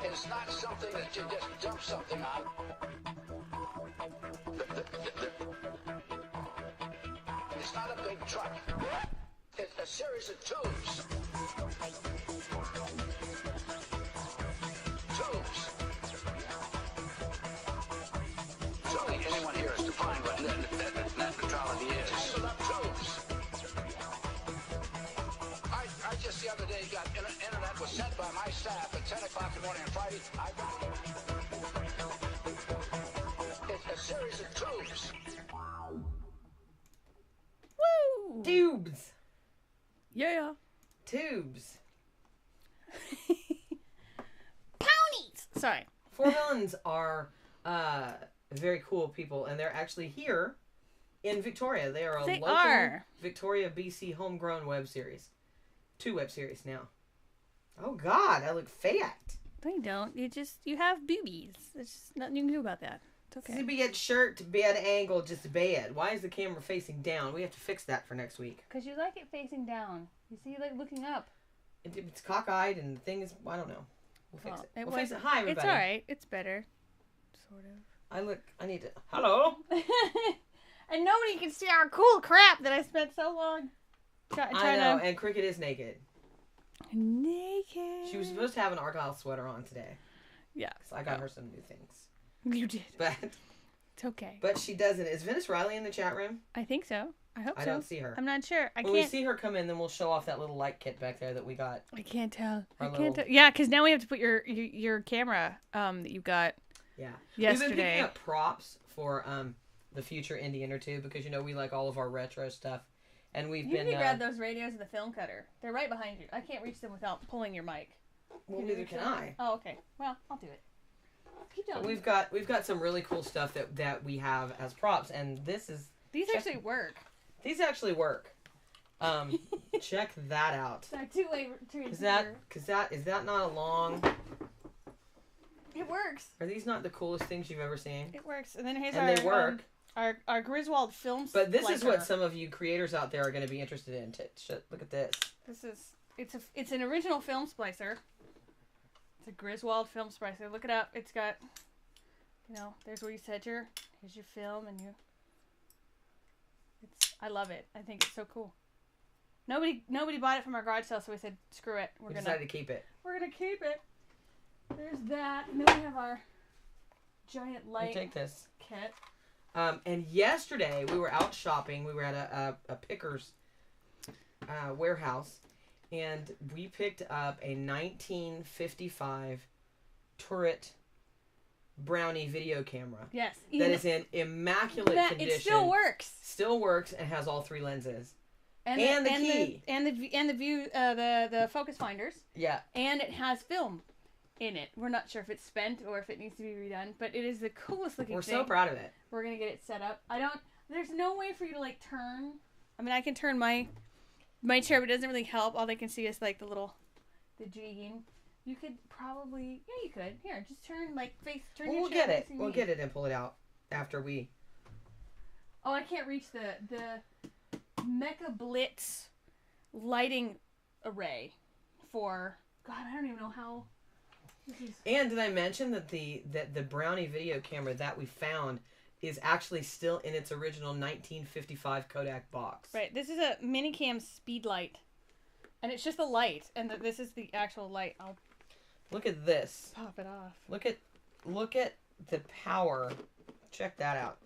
It's not something that you just dump something on. It's not a big truck. It's a series of tubes. Tubes. Surely anyone here has defined what net neutrality is. Tangled up tubes. I just the other day got internet was sent by my staff at 10 o'clock in the morning on Friday. It's a series of tubes. Woo! Tubes. Yeah. Tubes. Ponies! Sorry. Four Villains are very cool people, and they're actually here in Victoria. They are a local Victoria, BC homegrown web series. 2 web series now. Oh God, I look fat. No, you don't. You have boobies. There's just nothing you can do about that. It's okay. Bad shirt, bad angle, just bad. Why is the camera facing down? We have to fix that for next week. Because you like it facing down. You see, like looking up. It's cockeyed, and the thing is, I don't know. We'll fix it. We'll fix it. Hi, everybody. It's all right. It's better, sort of. I need to. Hello. And nobody can see our cool crap that I spent so long trying I know, and Cricket is naked. Naked. She was supposed to have an Argyle sweater on today. Yeah. So I got her some new things. You did. But it's okay. But she doesn't. Is Venice Riley in the chat room? I think so. I hope so. I don't see her. I'm not sure. When we see her come in, then we'll show off that little light kit back there that we got. I can't tell. Yeah, because now we have to put your camera that you got. Yeah. Yesterday. We've been picking up props for the future Indie Intertube because we like all of our retro stuff, and we've been. You can grab those radios in the film cutter. They're right behind you. I can't reach them without pulling your mic. Well, neither can I. Oh, okay. Well, I'll do it. Keep going. We've got some really cool stuff that we have as props, and these actually work. These actually work. Check that out. Sorry, two-way transmitter. Is that not a long? It works. Are these not the coolest things you've ever seen? It works. And then here's they work. Our Griswold film. But this is what some of you creators out there are going to be interested in. Look at this. It's an original film splicer. It's a Griswold film splicer. Look it up. It's got, there's where you set here's your film, and I love it. I think it's so cool. Nobody bought it from our garage sale, so we said, screw it. We decided to keep it. We're going to keep it. There's that. And then we have our giant light take this kit. And yesterday we were out shopping. We were at a picker's warehouse, and we picked up a 1955 turret Brownie video camera. Yes. That is in immaculate condition. It still works. Still works and has all 3 lenses. And the key. And the view, the focus finders. Yeah. And it has film in it. We're not sure if it's spent or if it needs to be redone, but it is the coolest looking thing. We're so proud of it. We're going to get it set up. There's no way for you to turn. I mean, I can turn my chair, but it doesn't really help. All they can see is the jigging. You could probably, you could. Here, just turn turn your chair. We'll get it. We'll get it and pull it out after we. Oh, I can't reach the Mecha Blitz lighting array for, God, I don't even know how. And did I mention that the Brownie video camera that we found is actually still in its original 1955 Kodak box? Right. This is a Minicam speed light, and it's just a light, and this is the actual light. I'll look at this. Pop it off. Look at the power. Check that out.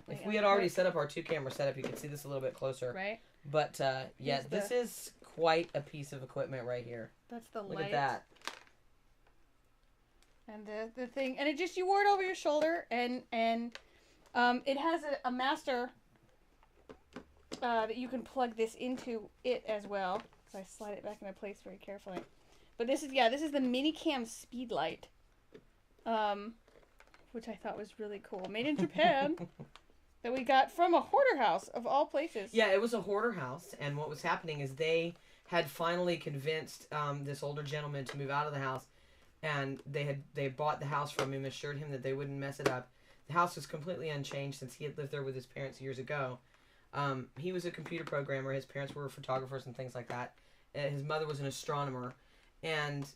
If we had already set up our 2-camera setup, you could see this a little bit closer. Right. But this is quite a piece of equipment right here. That's the light. Look at that. And the thing, and you wore it over your shoulder, and it has a master that you can plug this into it as well. So I slide it back into place very carefully. But this is the Minicam speed light, which I thought was really cool. Made in Japan. That we got from a hoarder house of all places. Yeah, it was a hoarder house, and what was happening is they had finally convinced this older gentleman to move out of the house, and they bought the house from him, assured him that they wouldn't mess it up. The house was completely unchanged since he had lived there with his parents years ago. He was a computer programmer. His parents were photographers and things like that, His mother was an astronomer, and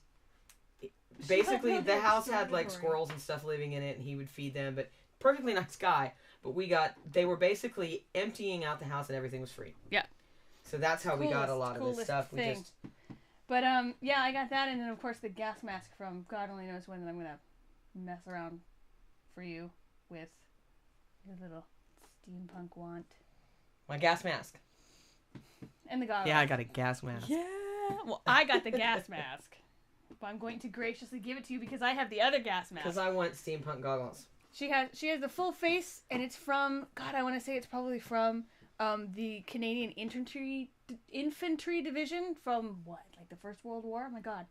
She basically had the no house had like observatory. squirrels and stuff living in it, and he would feed them. But perfectly nice guy. But they were basically emptying out the house, and everything was free. Yeah. So that's how we got a lot of this Coolest stuff. thing. But yeah, I got that, and then of course the gas mask from God only knows when that I'm gonna mess around for you with your little steampunk wand My gas mask. and the goggles. Yeah, I got a gas mask. Yeah. Well, I got the gas mask, but I'm going to graciously give it to you because I have the other gas mask. Because I want steampunk goggles. She has the full face, and it's from God. I want to say it's probably from the Canadian Infantry Division from what, like the First World War? Oh my God.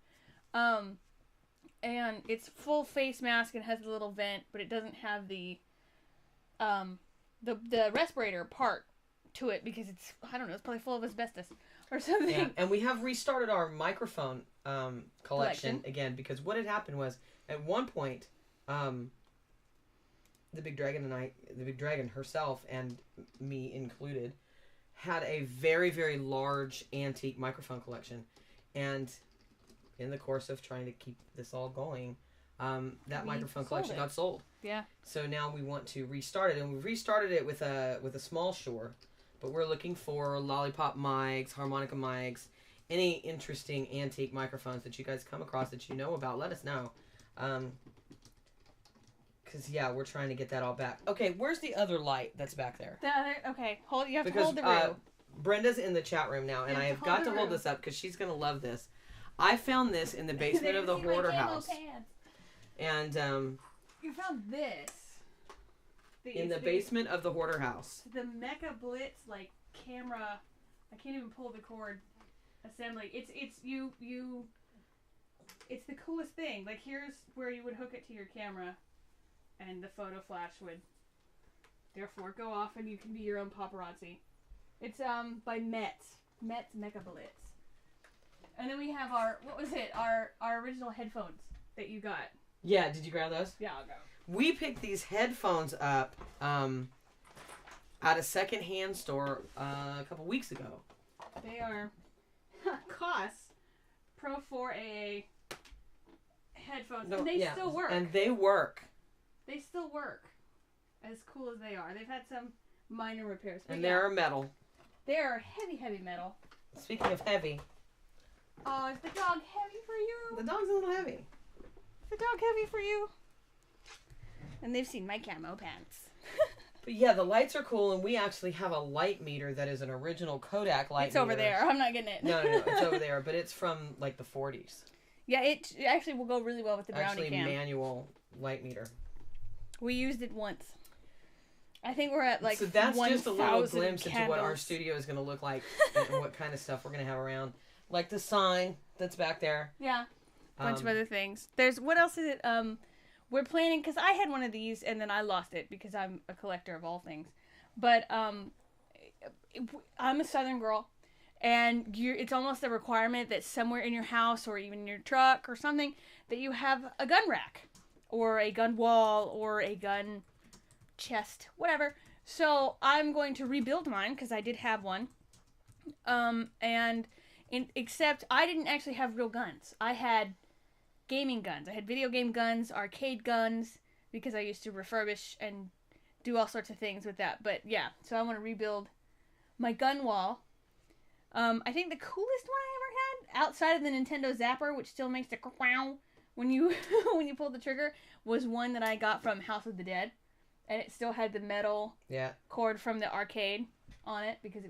And it's full face mask and has a little vent, but it doesn't have the respirator part to it because it's, I don't know, it's probably full of asbestos or something. Yeah, and we have restarted our microphone collection again, because what had happened was at one point, the Big Dragon herself and me included, had a very, very large antique microphone collection, and in the course of trying to keep this all going, that microphone collection got sold. Yeah. So now we want to restart it, and we've restarted it with a small Shure, but we're looking for lollipop mics, harmonica mics, any interesting antique microphones that you guys come across that you know about. Let us know. Because, yeah, we're trying to get that all back. Okay, where's the other light that's back there? The other, okay, you have to Because hold the room. Brenda's in the chat room now, and I have got to hold this up because she's going to love this. I found this in the basement of the hoarder house. And you found this. in the basement of the hoarder house. The Mecha Blitz camera. I can't even pull the cord assembly. It's the coolest thing. Like, here's where you would hook it to your camera, and the photo flash would therefore go off, and you can be your own paparazzi. It's by Metz Mecha Blitz. And then we have our original headphones that you got. Yeah, did you grab those? Yeah, I'll go. We picked these headphones up at a secondhand store a couple weeks ago. They are COS Pro 4AA headphones, and they still work. And they work. They still work. As cool as they are. They've had some minor repairs. And they're metal. They are heavy, heavy metal. Speaking of heavy. Oh, is the dog heavy for you? The dog's a little heavy. Is the dog heavy for you? And they've seen my camo pants. But yeah, the lights are cool, and we actually have a light meter that is an original Kodak light meter. It's over there. I'm not getting it. No, it's over there, but it's from like the 40s. Yeah, it actually will go really well with the brownie cam. Manual light meter. We used it once. I think we're at so that's just a little glimpse candles. into what our studio is going to look like and what kind of stuff we're going to have around. Like the sign that's back there. Yeah. A bunch of other things. What else is it? We're planning, because I had one of these and then I lost it because I'm a collector of all things. But I'm a Southern girl, and it's almost a requirement that somewhere in your house or even in your truck or something that you have a gun rack or a gun wall or a gun chest, whatever. So I'm going to rebuild mine because I did have one. Except I didn't actually have real guns. I had gaming guns. I had video game guns, arcade guns, because I used to refurbish and do all sorts of things with that. But yeah, so I want to rebuild my gun wall. I think the coolest one I ever had, outside of the Nintendo Zapper, which still makes the wow when you when you pull the trigger, was one that I got from House of the Dead, and it still had the metal cord from the arcade on it because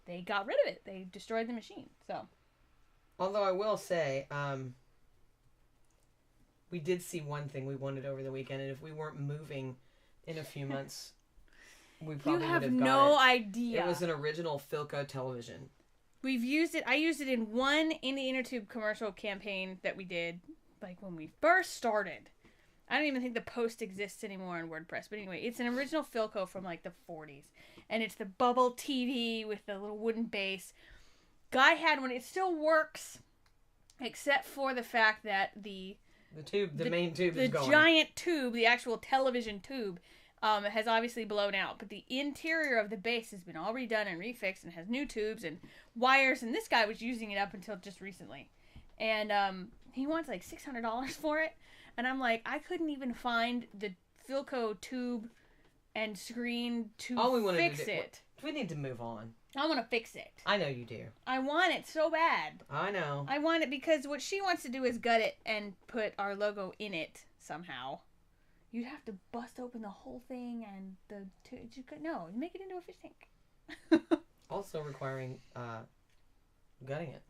they got rid of it. They destroyed the machine. So, although I will say, we did see one thing we wanted over the weekend, and if we weren't moving in a few months, we probably would have got it. You have no idea. It was an original Philco television. We've used it. I used it in one Indie Intertube commercial campaign that we did, like when we first started. I don't even think the post exists anymore on WordPress. But anyway, it's an original Philco from like the 40s. And it's the bubble TV with the little wooden base. Guy had one. It still works, except for the fact that the main tube is gone. The giant tube, the actual television tube, has obviously blown out, but the interior of the base has been all redone and refixed and has new tubes and wires, and this guy was using it up until just recently. And he wants like $600 for it, and I'm like, I couldn't even find the Philco tube and screen to fix it. We need to move on. I want to fix it. I know you do. I want it so bad. I know. I want it because what she wants to do is gut it and put our logo in it somehow. You'd have to bust open the whole thing and no, make it into a fish tank. Also requiring gutting it.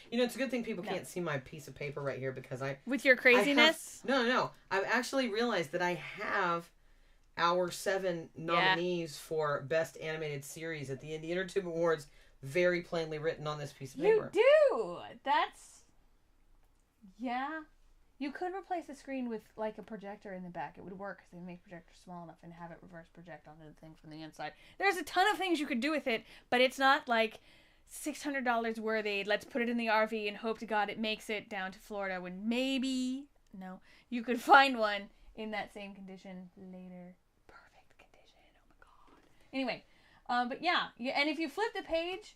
You know, it's a good thing people can't see my piece of paper right here because with your craziness? No. I've actually realized that I have our 7 nominees for Best Animated Series at the Indie Intertube Awards very plainly written on this piece of paper. You do! Yeah. You could replace the screen with, like, a projector in the back. It would work because they make projectors small enough and have it reverse project onto the thing from the inside. There's a ton of things you could do with it, but it's not, like, $600 worthy. Let's put it in the RV and hope to God it makes it down to Florida when maybe, you could find one in that same condition later. Perfect condition. Oh my God. Anyway, but yeah, and if you flip the page,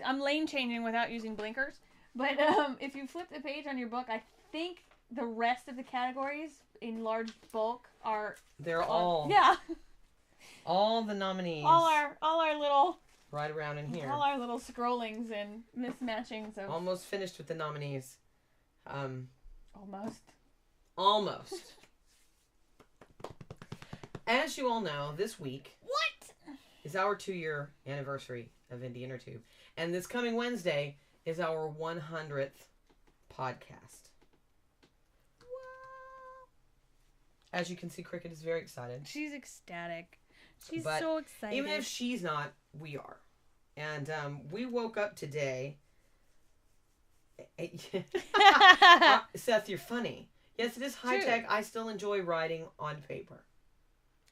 I'm lane changing without using blinkers, but if you flip the page on your book, I think the rest of the categories in large bulk are... They're all... Yeah. All the nominees. All our little... Right around in here. All our little scrollings and mismatchings of... Almost finished with the nominees. Almost. As you all know, this week... What? ...is our 2-year anniversary of Indie Intertube. And this coming Wednesday is our 100th podcast. Wow. As you can see, Cricket is very excited. She's ecstatic. She's so excited. Even if she's not, we are. And we woke up today... Seth, you're funny. Yes, it is high tech. I still enjoy writing on paper.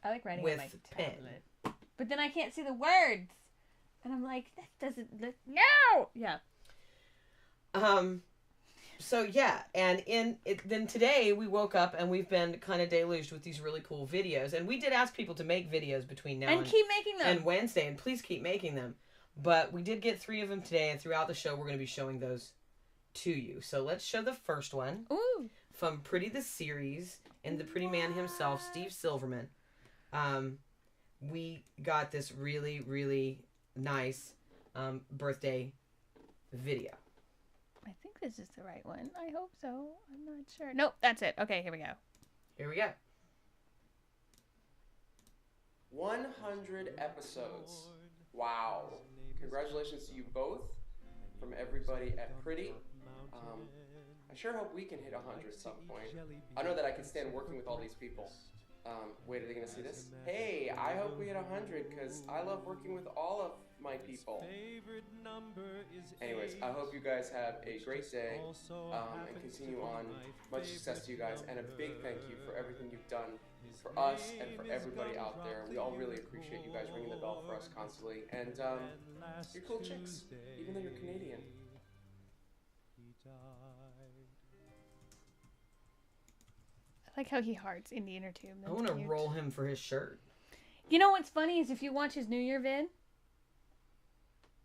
I like writing with on my pen. tablet. But then I can't see the words. And I'm like, that doesn't... No! Yeah. So, yeah. And then today we woke up and we've been kind of deluged with these really cool videos. And we did ask people to make videos between now and keep making them. And Wednesday. And please keep making them. But we did get 3 of them today. And throughout the show, we're going to be showing those to you. So let's show the first one. Ooh. From Pretty the Series and the Pretty Man himself, Steve Silverman. We got this really, really nice birthday video. I think this is the right one. I hope so. I'm not sure. Nope, that's it. Okay, here we go. Here we go. 100 episodes. Wow. Congratulations to you both from everybody at Pretty. I sure hope we can hit 100 at some point. I know that I can stand working with all these people. Wait, are they going to see this? Hey, I hope we hit 100 because I love working with all of my people. Anyways, I hope you guys have a great day and continue on. Much success to you guys, and a big thank you for everything you've done for us and for everybody out there. We all really appreciate you guys ringing the bell for us constantly. And you're cool chicks, even though you're Canadian. I like how he hearts Indie Intertube. I want to roll him for his shirt. You know what's funny is if you watch his New Year vid,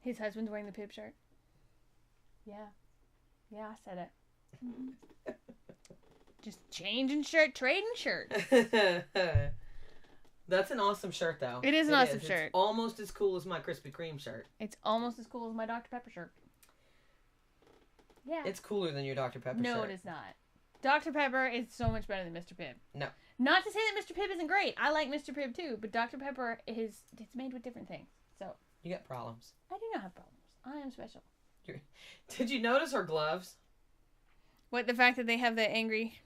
his husband's wearing the Pip shirt. Yeah. Yeah, I said it. Mm-hmm. Just changing shirt, trading shirt. That's an awesome shirt, though. It is an awesome shirt. It's almost as cool as my Krispy Kreme shirt. It's almost as cool as my Dr. Pepper shirt. Yeah. It's cooler than your Dr. Pepper shirt. No, it is not. Dr. Pepper is so much better than Mr. Pibb. No. Not to say that Mr. Pibb isn't great. I like Mr. Pibb too, but Dr. Pepper it's made with different things. So you got problems. I do not have problems. I am special. Did you notice her gloves? What, the fact that they have the angry...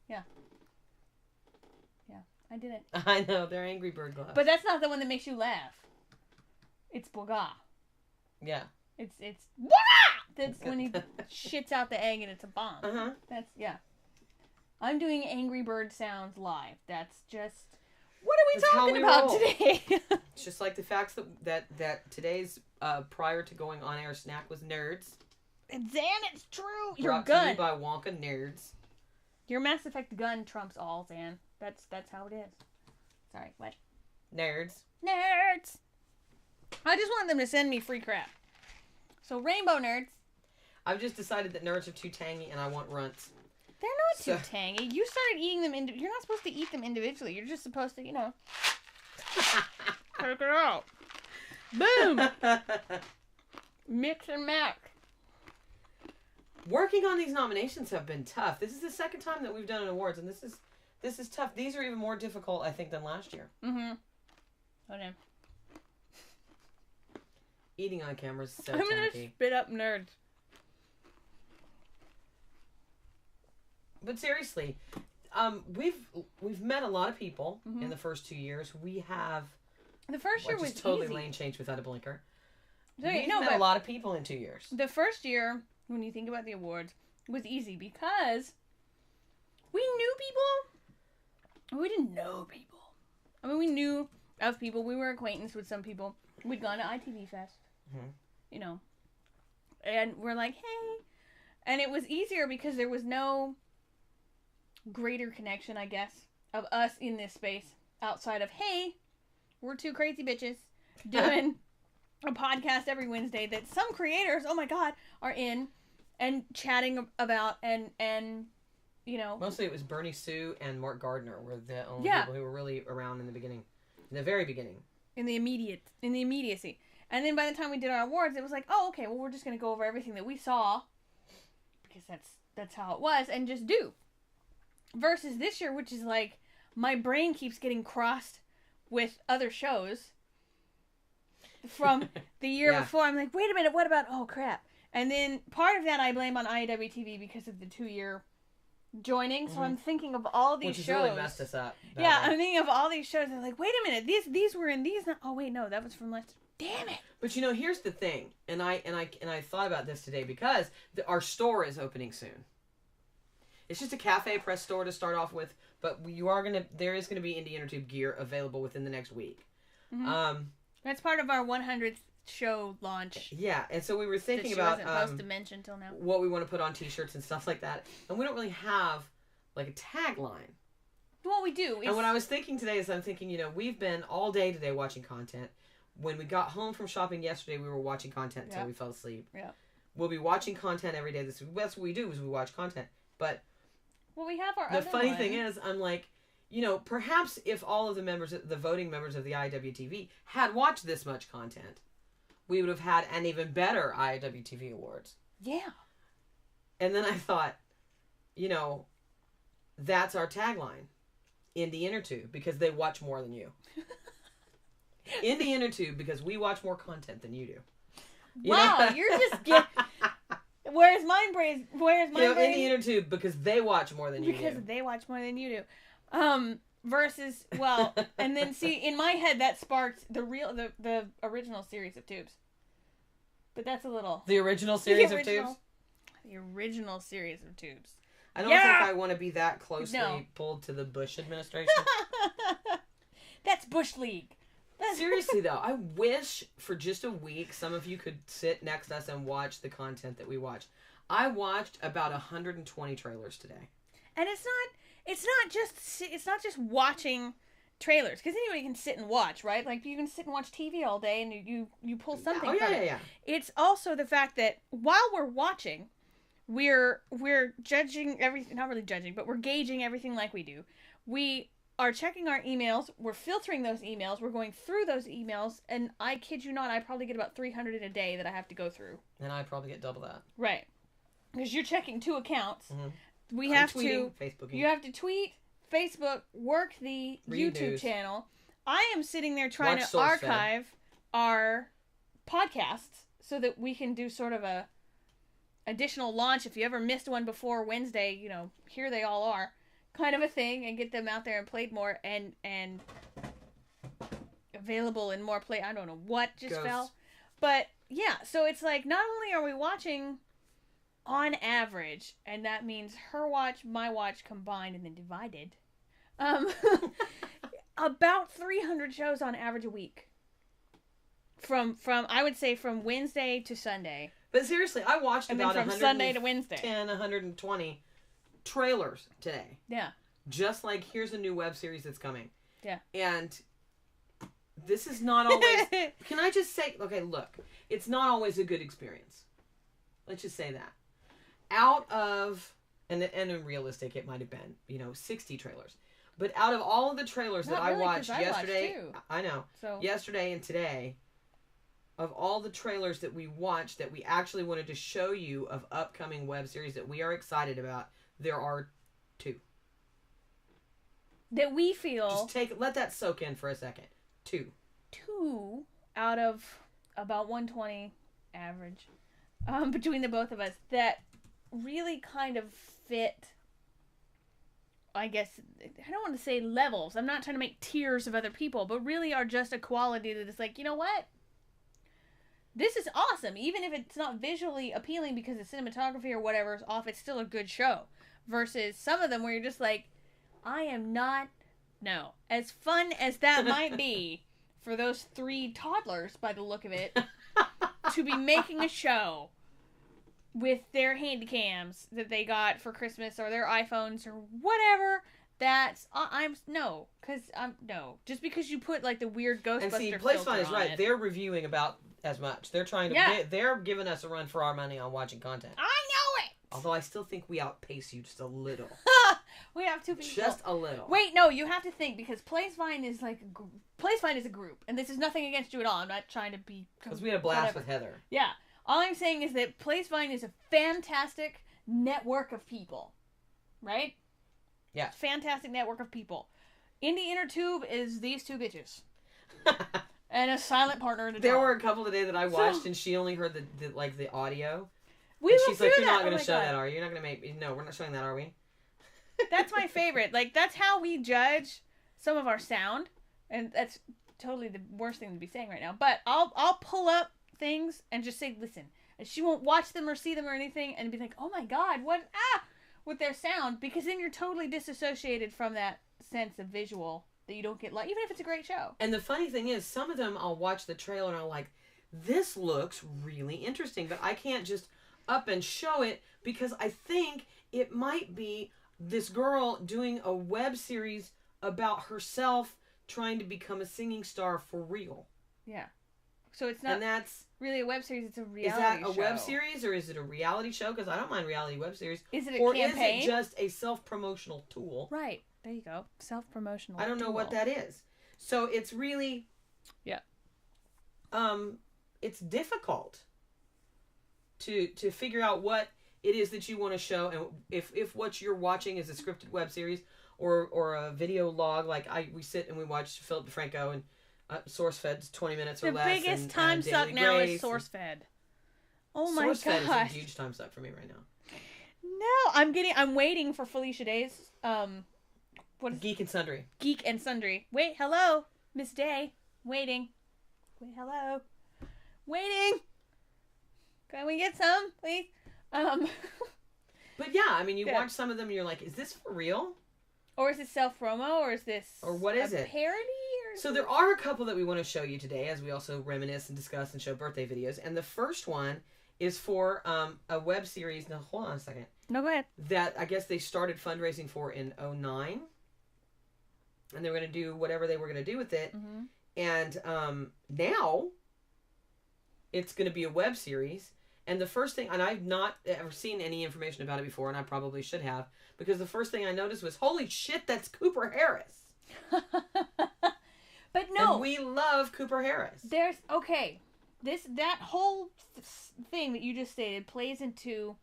Yeah. Yeah, I did it. I know, they're Angry Bird gloves. But that's not the one that makes you laugh. It's Boga. Yeah. It's that's when he shits out the egg and it's a bomb. Uh-huh. That's, yeah. I'm doing Angry Bird sounds live. That's just... What are we talking about today? It's just like the facts that today's prior to going on air snack was Nerds. And then it's true. You're Brought good. to you by Wonka Nerds. Your Mass Effect gun trumps all, Zan. That's how it is. Sorry, what? Nerds. Nerds! I just want them to send me free crap. So, Rainbow Nerds. I've just decided that nerds are too tangy and I want runts. They're not too tangy. You started eating them you're not supposed to eat them individually. You're just supposed to, take it out. Boom! Mix and match. Working on these nominations have been tough. This is the second time that we've done an awards, and this is tough. These are even more difficult, I think, than last year. Mm-hmm. Oh, no. Eating on camera is so I'm gonna tacky. spit up nerds. But seriously, we've met a lot of people in the first 2 years. We have the first year was totally easy. lane changed without a blinker. We've met a lot of people in 2 years. The first year, when you think about the awards, was easy because we knew people. We didn't know people. I mean, we knew of people. We were acquainted with some people. We'd gone to ITV Fest. Mm-hmm. And we're like, hey. And it was easier because there was no greater connection, I guess, of us in this space outside of, hey, we're two crazy bitches doing a podcast every Wednesday that some creators, oh my God, are in and chatting about and Mostly it was Bernie Sue and Mark Gardner were the only people who were really around in the beginning. In the very beginning. In the immediacy. And then by the time we did our awards, it was like, oh, okay, well, we're just going to go over everything that we saw because that's how it was and just do. Versus this year, which is like, my brain keeps getting crossed with other shows from the year before. I'm like, wait a minute, what about, oh crap. And then part of that I blame on IWTV because of the 2-year joining. So I'm thinking of all these shows. Which has really messed us up. I'm thinking of all these shows. I'm like, wait a minute, these were in these. Oh wait, no, that was from last. Damn it. But here's the thing, and I thought about this today because our store is opening soon. It's just a cafe press store to start off with, but there is gonna be Indie Intertube gear available within the next week. Mm-hmm. That's part of our 100th show launch. Yeah, and so we were thinking about supposed to mention till now what we want to put on T-shirts and stuff like that, and we don't really have like a tagline. What we do. And what I was thinking today is I'm thinking, we've been all day today watching content. When we got home from shopping yesterday, we were watching content until we fell asleep. Yeah. We'll be watching content every day this week. That's what we do, is we watch content. But we have our the funny thing is, I'm like, perhaps if all of the voting members of the IWTV had watched this much content, we would have had an even better IWTV awards. Yeah. And then I thought, that's our tagline. Indie Intertube, because they watch more than you. Indie Intertube, because we watch more content than you do. You're just getting... Where's my brain? Indie Intertube, because they watch more than you do. Because they watch more than you do. Versus, and then see, in my head, that sparked the original series of tubes. But that's a little... The original series of tubes? The original series of tubes. I don't think I want to be that closely pulled to the Bush administration. That's Bush League. Seriously, though, I wish for just a week some of you could sit next to us and watch the content that we watch. I watched about 120 trailers today. And it's not just watching trailers, because anybody can sit and watch, right? Like, you can sit and watch TV all day and you pull something from it. It's also the fact that while we're watching, we're judging everything, not really judging, but we're gauging everything like we do. We are checking our emails, we're filtering those emails, we're going through those emails, and I kid you not, I probably get about 300 in a day that I have to go through. And I probably get double that. Right. Because you're checking 2 accounts. Mm-hmm. You have to tweet, Facebook, work the YouTube channel. I am sitting there trying to archive our podcasts so that we can do sort of a additional launch. If you ever missed one before Wednesday, here they all are. Kind of a thing, and get them out there and played more and available in more play. I don't know what just fell. But yeah, so it's like, not only are we watching on average, and that means her watch, my watch combined and then divided, about 300 shows on average a week. From I would say from Wednesday to Sunday. But seriously, I watched about from Sunday to Wednesday. 120 trailers today. Yeah. Just like, here's a new web series that's coming. Yeah. And this is not always... Can I just say... Okay, look. It's not always a good experience. Let's just say that. Out of... And in realistic, it might have been, 60 trailers. But out of all of the trailers Not that really, I watched 'cause I yesterday... watched too. I know. So. Yesterday and today, of all the trailers that we watched that we actually wanted to show you of upcoming web series that we are excited about, there are 2. That we feel... Just let that soak in for a second. 2. 2 out of about 120 average between the both of us that really kind of fit, I guess, I don't want to say levels. I'm not trying to make tiers of other people, but really are just a quality that is like, you know what? This is awesome. Even if it's not visually appealing because the cinematography or whatever is off, it's still a good show. Versus some of them where you're just like, I am not... No. As fun as that might be for those 3 toddlers, by the look of it, to be making a show with their handycams that they got for Christmas or their iPhones or whatever, that's... no. Because, no. Just because you put, like, the weird Ghostbuster and see, filter Placefine is on right. it. They're reviewing about as much. They're trying to... Yeah. They're giving us a run for our money on watching content. I know it! Although I still think we outpace you just a little. We have 2 people. Just a little. Wait, no, you have to think, because Placefine is like... Placefine is a group, and this is nothing against you at all. I'm not trying to be... Because we had a blast whatever. with Heather. Yeah. All I'm saying is that Placefine is a fantastic network of people. Right? Yeah. Fantastic network of people. Indie Intertube is these 2 bitches. And a silent partner in a There dog. were a couple today that I watched, and she only heard the audio. We and will she's like, do you're that. not going Oh to my show God. that, are you? You're not going to make... No, we're not showing that, are we? That's my favorite. Like, that's how we judge some of our sound. And that's totally the worst thing to be saying right now. But I'll pull up things and just say, listen. And she won't watch them or see them or anything and be like, oh my God, what? With their sound. Because then you're totally disassociated from that sense of visual that you don't get, like, even if it's a great show. And the funny thing is, some of them I'll watch the trailer and I'm like, this looks really interesting. But I can't just up and show it because I think it might be this girl doing a web series about herself trying to become a singing star for real. Yeah. So it's not and that's really a web series, it's a reality show. Is that a show. web series or is it a reality show? Because I don't mind reality web series. Is it a or campaign? Is it just a self-promotional tool? Right. There you go. Self-promotional I don't know tool. what that is. So it's really... Yeah. It's difficult to figure out what it is that you want to show, and if what you're watching is a scripted web series or a video log, like we sit and we watch Philip DeFranco and SourceFed's 20 minutes or The less. biggest time suck now is SourceFed. Oh my SourceFed is a gosh. huge time suck for me right now. No, I'm waiting for Felicia Day's what is Geek and Sundry. Geek and Sundry. Wait, hello, Miss Day. Waiting. Wait, hello. Waiting. Can we get some, please? But yeah, I mean, you Yeah. watch some of them and you're like, is this for real? Or is this self-promo, or is this Or what is a it? parody? Or So there are a couple that we want to show you today as we also reminisce and discuss and show birthday videos. And the first one is for a web series. Now, hold on a second. No, go ahead. That I guess they started fundraising for in 2009. And they were going to do whatever they were going to do with it. Mm-hmm. And now it's going to be a web series. And the first thing, and I've not ever seen any information about it before, and I probably should have, because the first thing I noticed was, holy shit, that's Cooper Harris. But no. And we love Cooper Harris. There's okay. That whole thing that you just stated plays into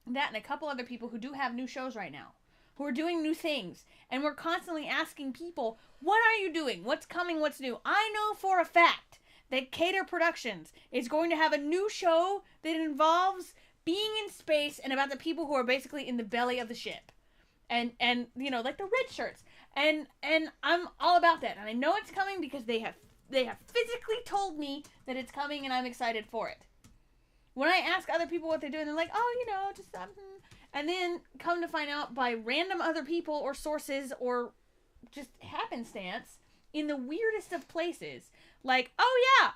that and a couple other people who do have new shows right now, who are doing new things, and we're constantly asking people, "What are you doing? What's coming? What's new?" I know for a fact that Cater Productions is going to have a new show that involves being in space and about the people who are basically in the belly of the ship, and you know, like the red shirts, and I'm all about that, and I know it's coming because they have physically told me that it's coming, and I'm excited for it. When I ask other people what they're doing, they're like, "Oh, you know, just and then come to find out by random other people or sources or just happenstance in the weirdest of places, like, "Oh yeah,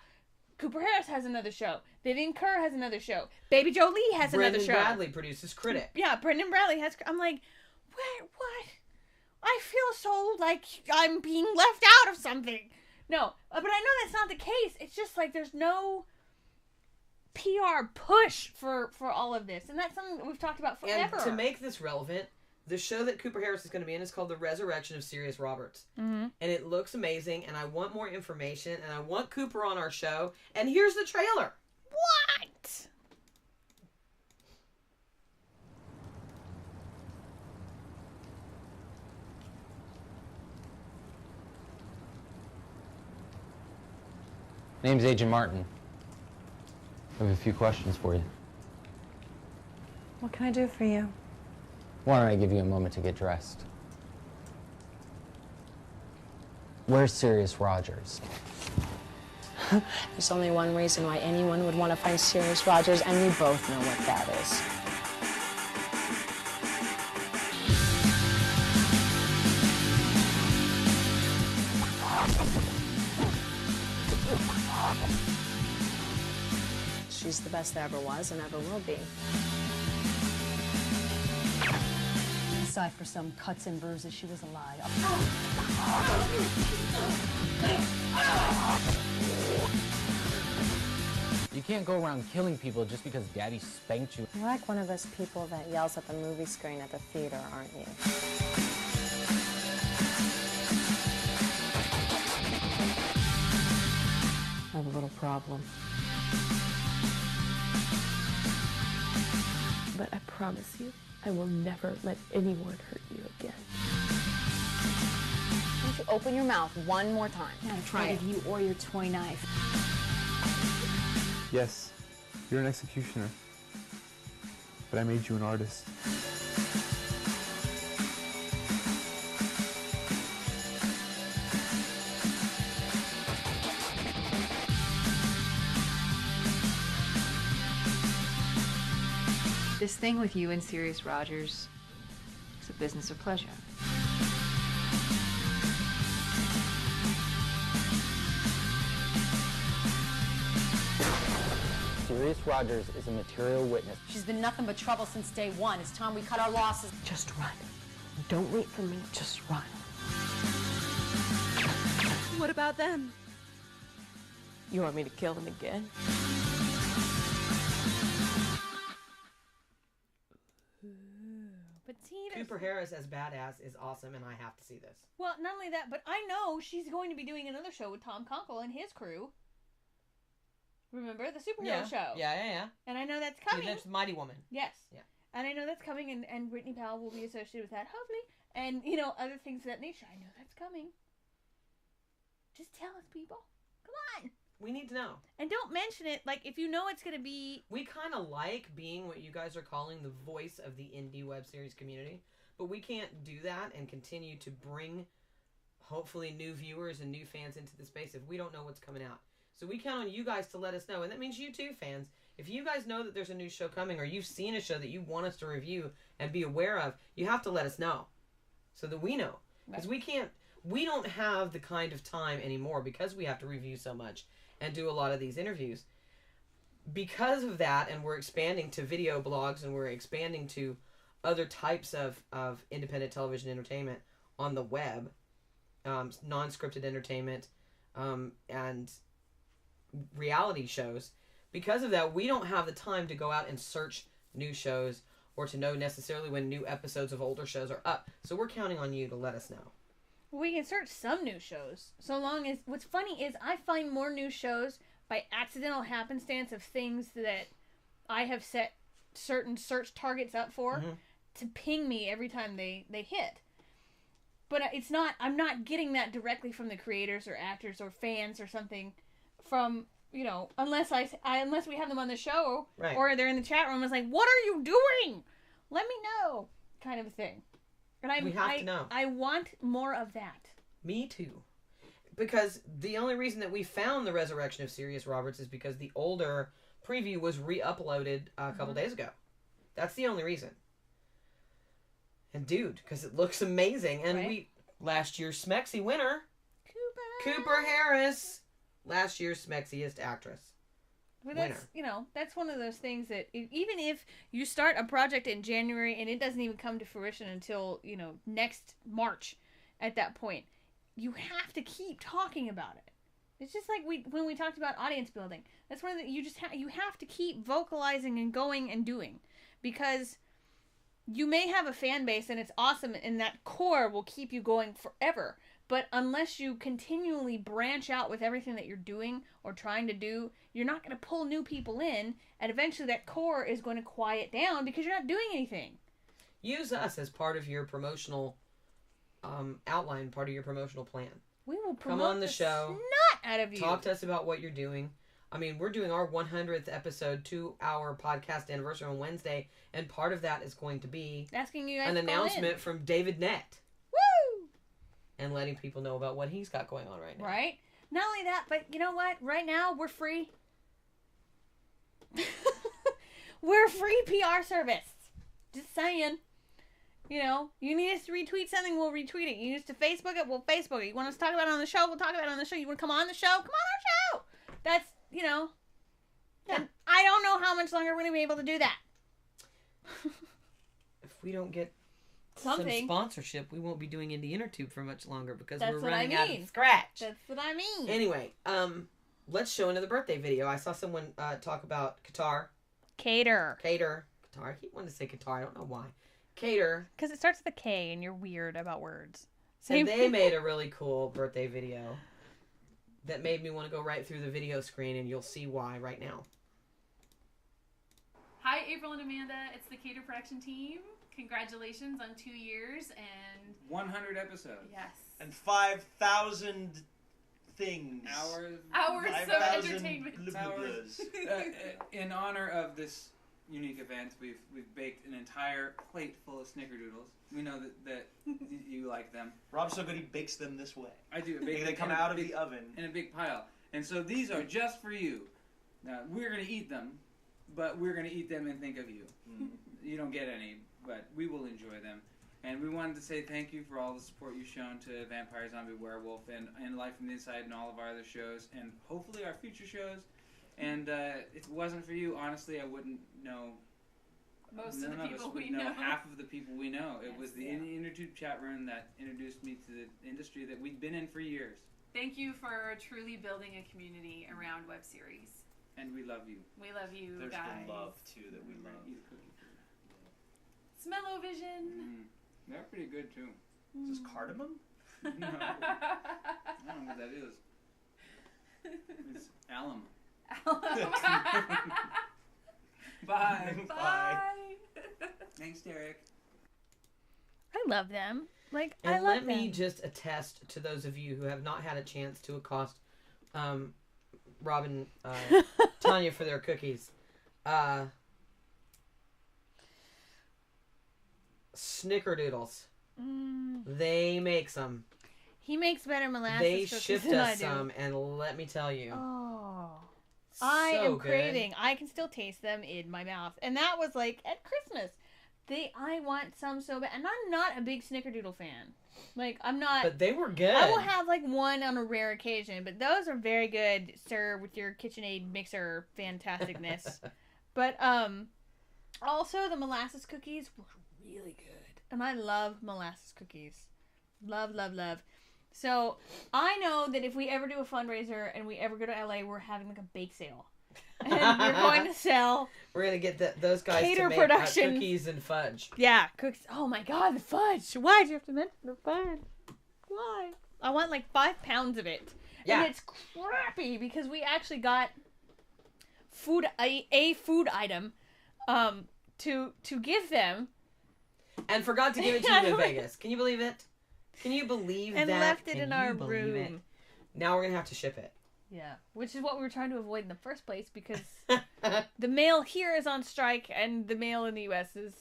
Cooper Harris has another show. Vivian Kerr has another show. Baby Jolie has another show. Brendan Bradley produces Critic. Yeah, Brendan Bradley has... I'm like, what? I feel so like I'm being left out of something. No, but I know that's not the case. It's just like there's no PR push for all of this. And that's something that we've talked about forever. And to make this relevant, the show that Cooper Harris is going to be in is called The Resurrection of Sirius Roberts. Mm-hmm. And it looks amazing, and I want more information, and I want Cooper on our show. And here's the trailer. What? Name's Agent Martin. I have a few questions for you. What can I do for you? Why don't I give you a moment to get dressed? Where's Sirius Rogers? There's only one reason why anyone would want to find Sirius Rogers, and we both know what that is. She's the best there ever was and ever will be. Aside for some cuts and bruises, she was alive. You can't go around killing people just because Daddy spanked you. You're like one of those people that yells at the movie screen at the theater, aren't you? I have a little problem. But I promise you, I will never let anyone hurt you again. Why don't you open your mouth one more time? Yeah, I'm try afraid it. of you or your toy knife. Yes, you're an executioner, but I made you an artist. This thing with you and Sirius Rogers is a business of pleasure. Sirius Rogers is a material witness. She's been nothing but trouble since day one. It's time we cut our losses. Just run. Don't wait for me, just run. What about them? You want me to kill them again? But see, Cooper Harris as badass is awesome, and I have to see this. well, not only that, but I know she's going to be doing another show with Tom Conkle and his crew. Remember the superhero show? Yeah. And I know that's coming. That's Mighty Woman. Yes. Yeah. And I know that's coming, and Brittany Powell will be associated with that, hopefully. And, other things of that nature. I know that's coming. Just tell us, people. Come on. We need to know. And don't mention it, like, if you know it's going to be... We kind of like being what you guys are calling the voice of the indie web series community, but we can't do that and continue to bring, hopefully, new viewers and new fans into the space if we don't know what's coming out. So we count on you guys to let us know, and that means you too, fans. If you guys know that there's a new show coming, or you've seen a show that you want us to review and be aware of, you have to let us know so that we know. Because we don't have the kind of time anymore, because we have to review so much and do a lot of these interviews. Because of that, and we're expanding to video blogs, and we're expanding to other types of independent television entertainment on the web, non-scripted entertainment, and reality shows. Because of that, we don't have the time to go out and search new shows or to know necessarily when new episodes of older shows are up. So we're counting on you to let us know. We can search some new shows, so long as... What's funny is I find more new shows by accidental happenstance of things that I have set certain search targets up for to ping me every time they hit. But it's not... I'm not getting that directly from the creators or actors or fans or something from... unless unless we have them on the show, right, or they're in the chat room. It's like, what are you doing? Let me know, kind of a thing. And we have to know. I want more of that. Me too. Because the only reason that we found The Resurrection of Sirius Roberts is because the older preview was re-uploaded a couple days ago. That's the only reason. And dude, because it looks amazing. And last year's Smexy winner, Cooper Harris, last year's Smexiest actress. But that's, that's one of those things that even if you start a project in January and it doesn't even come to fruition until, next March at that point, you have to keep talking about it. It's just like when we talked about audience building. That's one of the, you have to keep vocalizing and going and doing, because you may have a fan base and it's awesome and that core will keep you going forever. But unless you continually branch out with everything that you're doing or trying to do, you're not going to pull new people in, and eventually that core is going to quiet down because you're not doing anything. Use us as part of your promotional outline, part of your promotional plan. We will promote Come on the show. Snot out of you. Talk to us about what you're doing. I mean, we're doing our 100th episode, 2-hour podcast anniversary on Wednesday, and part of that is going to be asking you guys an announcement from David Nett. Woo! And letting people know about what he's got going on right now. Right? Not only that, but you know what? Right now, we're free. We're a free PR service. Just saying. You need us to retweet something, we'll retweet it. You need us to Facebook it, we'll Facebook it. You want us to talk about it on the show, we'll talk about it on the show. You want to come on the show? Come on our show! That's, Yeah. And I don't know how much longer we're going to be able to do that. If we don't get something some sponsorship, we won't be doing Indie Intertube for much longer because That's we're what running I out mean. of scratch. That's what I mean. Anyway, let's show another birthday video. I saw someone talk about Qatar. Qatar. Qatar. I keep wanting to say Qatar. I don't know why. Qatar. Because it starts with a K and you're weird about words. And they made a really cool birthday video that made me want to go right through the video screen, and you'll see why right now. Hi, April and Amanda. It's the Cater production team. Congratulations on 2 years and 100 episodes. Yes. And 5,000 things. Hours of entertainment. Hours. In honor of this unique event, we've baked an entire plate full of snickerdoodles. We know that you like them. Rob's so good he bakes them this way. I do. They come out of the oven in a big pile, and so these are just for you. Now we're gonna eat them, but we're gonna eat them and think of you. You don't get any, but we will enjoy them. And we wanted to say thank you for all the support you've shown to Vampire, Zombie, Werewolf, and Life from the Inside, and all of our other shows, and hopefully our future shows. And if it wasn't for you, honestly, I wouldn't know. Most of the people we know. know. Half of the people we know. It was the Indie Intertube chat room that introduced me to the industry that we've been in for years. Thank you for truly building a community around web series. And we love you. We love you, There's guys. the love, too, that we love. Eat a cookie. Smell-o-vision. They're pretty good, too. Is this cardamom? No. I don't know what that is. It's alum. Bye. Bye. Thanks, Derek. I love them. And I love let them. me just attest to those of you who have not had a chance to accost Rob and Tanya for their cookies. Snickerdoodles. They make some. He makes better molasses They cookies shipped than I us do. some, and let me tell you. Oh. I so am good. craving. I can still taste them in my mouth. And that was like at Christmas. I want some so bad. And I'm not a big Snickerdoodle fan. I'm not. But they were good. I will have one on a rare occasion. But those are very good, sir, with your KitchenAid mixer fantasticness. But also the molasses cookies were really good. And I love molasses cookies. Love, love, love. So I know that if we ever do a fundraiser and we ever go to LA, we're having a bake sale. And we're going to sell. We're going to get those guys Cater to make Productions. cookies and fudge. Yeah, cookies. Oh my god, the fudge. Why do you have to mention the fudge? Why? I want 5 pounds of it. Yeah. And it's crappy because we actually got a food item to give them. And forgot to give it to you in Vegas. Can you believe it? Can you believe and that? And left it Can in you our believe room. it? Now we're going to have to ship it. Yeah, which is what we were trying to avoid in the first place because the mail here is on strike and the mail in the U.S. is,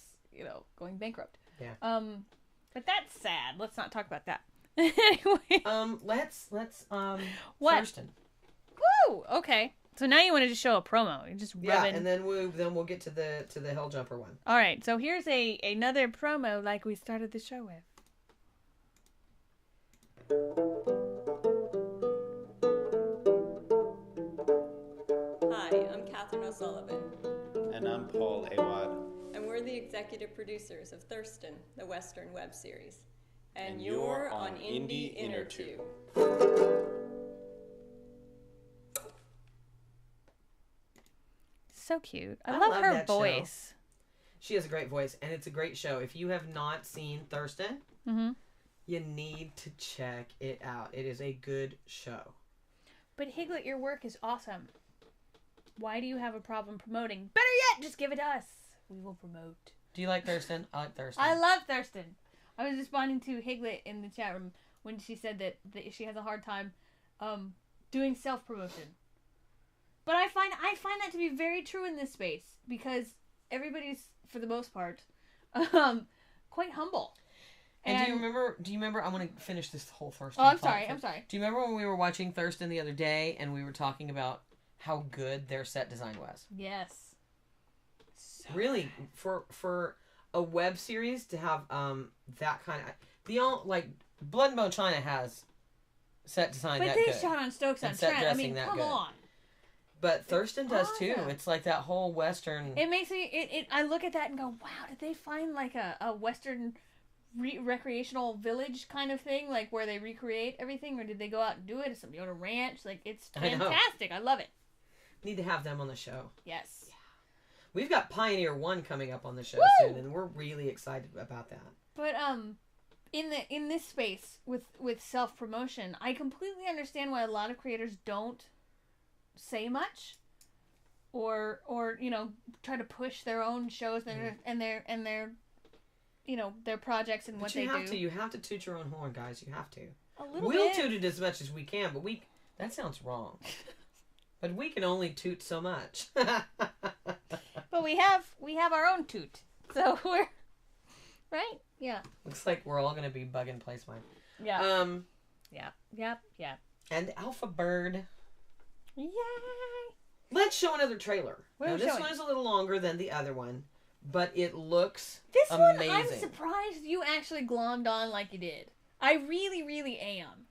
going bankrupt. Yeah. But that's sad. Let's not talk about that. Anyway. Let's what? Thurston. Woo! Okay. So now you want to just show a promo. You're just rubbing. Yeah, and then we'll get to the Hell Jumper one. All right. So here's another promo like we started the show with. Hi, Hi, I'm Catherine O'Sullivan. And I'm Paul Awad. And we're the executive producers of Thurston, the Western web series. And you're on Indie Intertube. So cute. I love her that voice. show. She has a great voice, and it's a great show. If you have not seen Thurston, you need to check it out. It is a good show. But Higlet, your work is awesome. Why do you have a problem promoting? Better yet, just give it to us. We will promote. Do you like Thurston? I like Thurston. I love Thurston. I was responding to Higlet in the chat room when she said that she has a hard time doing self-promotion. But I find that to be very true in this space because everybody's, for the most part, quite humble. And do you remember? I want to finish this whole Thurston. Oh, I'm sorry. Do you remember when we were watching Thurston the other day and we were talking about how good their set design was? Yes. So really, for a web series to have that kind of Blood and Bone China has set design that good. But they shot on Stokes-on-Trent. I mean, come on. But Thurston does too. It's like that whole Western. It makes me. I look at that and go, wow, did they find like a Western recreational village kind of thing, like where they recreate everything, or did they go out and do it? Or somebody on a ranch? Like, it's fantastic. I love it. Need to have them on the show. Yes. Yeah. We've got Pioneer 1 coming up on the show soon, and we're really excited about that. But in this space with self promotion, I completely understand why a lot of creators don't say much, or try to push their own shows and their their projects and what they do. You have to toot your own horn, guys. You have to. We'll toot it as much as we can, but that sounds wrong. But we can only toot so much. But we have our own toot, so we're right. Yeah. Looks like we're all gonna be bugging Placemine. Yeah. Yep. And Alpha Bird. Yay! Let's show another trailer. Now, this one is a little longer than the other one, but it looks amazing. I'm surprised you actually glommed on like you did. I really, really am.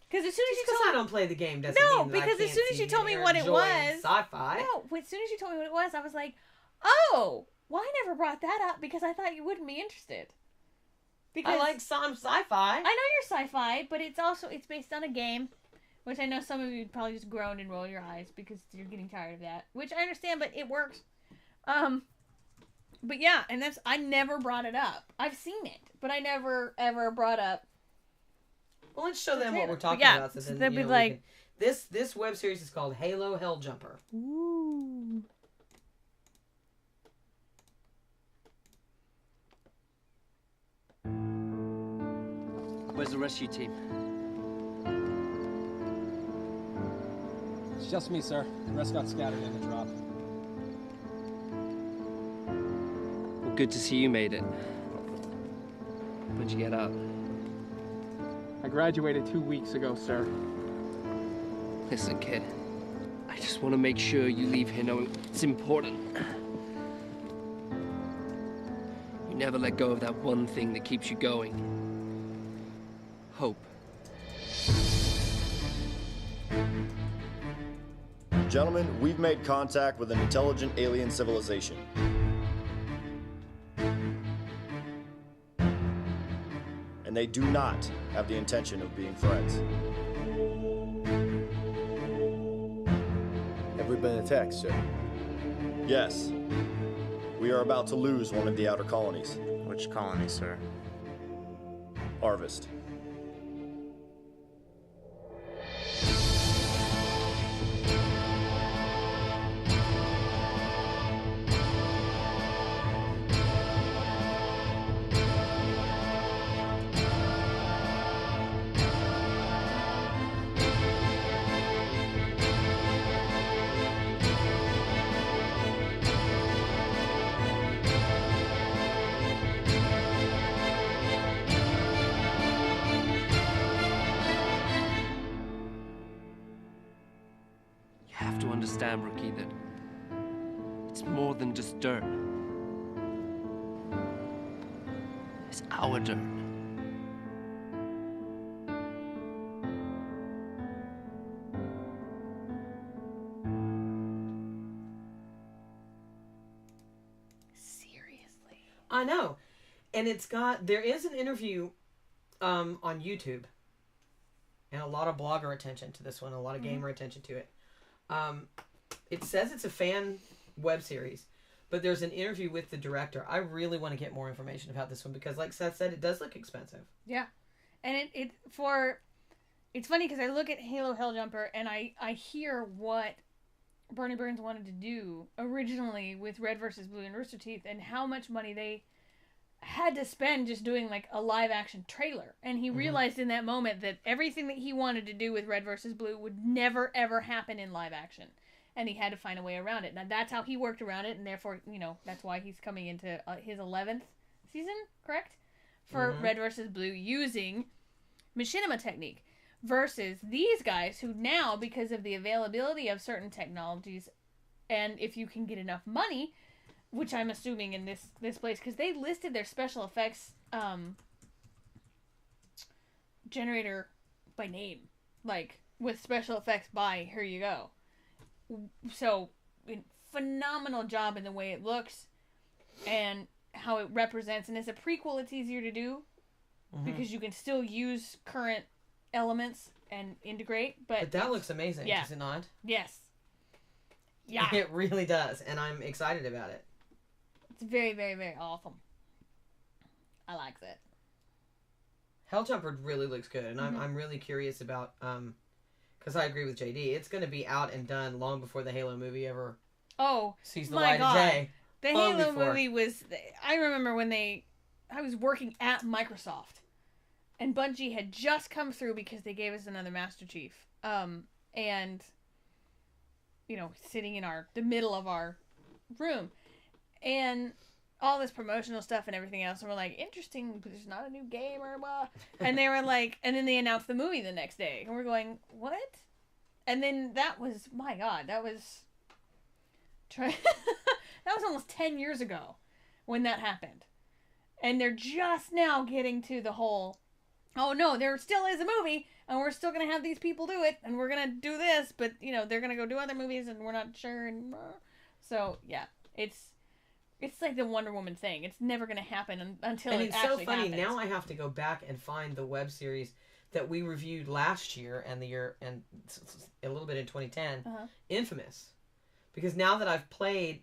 Because as soon as you told me, I don't play the game doesn't mean that because as soon as you told me what it was, sci-fi. No, as soon as you told me what it was, I was like, oh, well, I never brought that up because I thought you wouldn't be interested. Because I like some sci-fi. I know you're sci-fi, but it's based on a game. Which I know some of you would probably just groan and roll your eyes because you're getting tired of that. Which I understand, but it works. But yeah, and I never brought it up. I've seen it, but I never ever brought up. Well, let's show them what we're talking about. So they'd be like, this web series is called Halo Helljumper. Ooh. Where's the rest of your team? It's just me, sir. The rest got scattered in the drop. Well, good to see you made it. When'd you get out? I graduated 2 weeks ago, sir. Listen, kid. I just want to make sure you leave here knowing it's important. You never let go of that one thing that keeps you going. Hope. Gentlemen, we've made contact with an intelligent alien civilization. And they do not have the intention of being friends. Have we been attacked, sir? Yes. We are about to lose one of the outer colonies. Which colony, sir? Harvest. You have to understand, Rookie, that it's more than just dirt. It's our dirt. I know. And there is an interview on YouTube. And a lot of blogger attention to this one, a lot of gamer attention to it. It says it's a fan web series, but there's an interview with the director. I really want to get more information about this one because, like Seth said, it does look expensive. Yeah, and it's funny because I look at Halo Helljumper and I hear what Bernie Burns wanted to do originally with Red vs. Blue and Rooster Teeth and how much money they had to spend just doing like a live action trailer. And he realized in that moment that everything that he wanted to do with Red vs. Blue would never ever happen in live action. And he had to find a way around it. Now that's how he worked around it, and therefore, that's why he's coming into his 11th season, correct? For Red vs. Blue using machinima technique. Versus these guys who now, because of the availability of certain technologies, and if you can get enough money, which I'm assuming in this place, because they listed their special effects generator by name, like with special effects by here you go. So phenomenal job in the way it looks and how it represents. And as a prequel, it's easier to do because you can still use current elements and integrate. But that looks amazing, does it not? Yes. Yeah. It really does, and I'm excited about it. It's very, very, very awesome. I like that. Helljumper really looks good, and I'm really curious about because I agree with JD. It's going to be out and done long before the Halo movie ever sees the light of day. The Halo movie was... I remember when I was working at Microsoft, and Bungie had just come through because they gave us another Master Chief. And, sitting in the middle of our room. And all this promotional stuff and everything else. And we're like, interesting, but there's not a new game or blah. And they were like, and then they announced the movie the next day. And we're going, what? And then that was, my God, that was almost 10 years ago when that happened. And they're just now getting to the whole, oh no, there still is a movie, and we're still going to have these people do it, and we're going to do this, but, they're going to go do other movies, and we're not sure. And so, yeah, it's like the Wonder Woman thing. It's never going to happen until it actually happens. And it's so funny. Now I have to go back and find the web series that we reviewed last year and a little bit in 2010, Infamous. Because now that I've played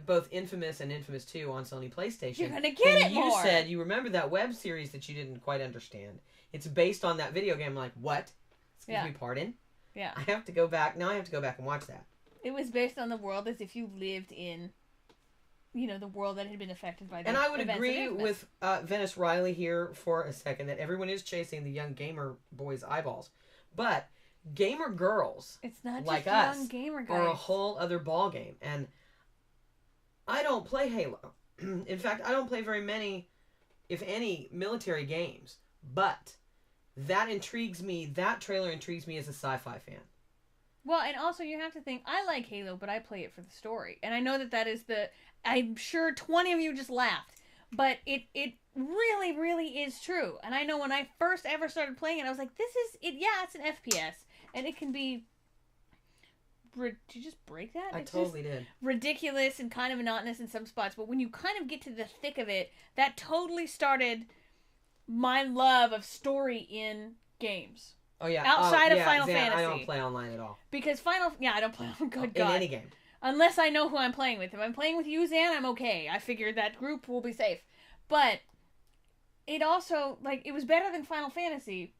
both Infamous and Infamous 2 on Sony PlayStation, you're going to get it more. You said you remember that web series that you didn't quite understand. It's based on that video game. I'm like, what? Excuse me, pardon? Yeah. I have to go back. Now I have to go back and watch that. It was based on the world as if you lived in... the world that had been affected by the And I would agree with Venice Riley here for a second that everyone is chasing the young gamer boys' eyeballs. But gamer girls it's not like just us young gamer guys. Are a whole other ball game. And I don't play Halo. In fact, I don't play very many, if any, military games. But that intrigues me. That trailer intrigues me as a sci-fi fan. Well, and also you have to think, I like Halo, but I play it for the story. And I know that is I'm sure 20 of you just laughed. But it really, really is true. And I know when I first ever started playing it, I was like, this is... it's an FPS. And it can be... Did you just break that? I totally did. Ridiculous and kind of monotonous in some spots. But when you kind of get to the thick of it, that totally started my love of story in games. Oh, yeah. Outside of Final Fantasy. I don't play online at all. Because I don't play online. Good God. In any game. Unless I know who I'm playing with. If I'm playing with you, Zan, I'm okay. I figured that group will be safe. But it also, it was better than Final Fantasy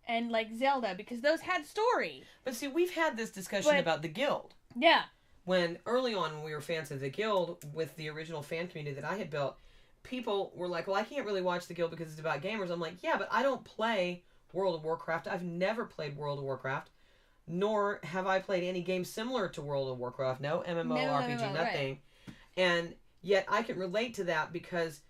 and, Zelda, because those had story. But see, we've had this discussion about the Guild. Yeah. When, early on, when we were fans of the Guild, with the original fan community that I had built, people were like, well, I can't really watch the Guild because it's about gamers. I'm like, yeah, but I don't play World of Warcraft. I've never played World of Warcraft. Nor have I played any game similar to World of Warcraft. No MMORPG, nothing. Right. And yet I can relate to that because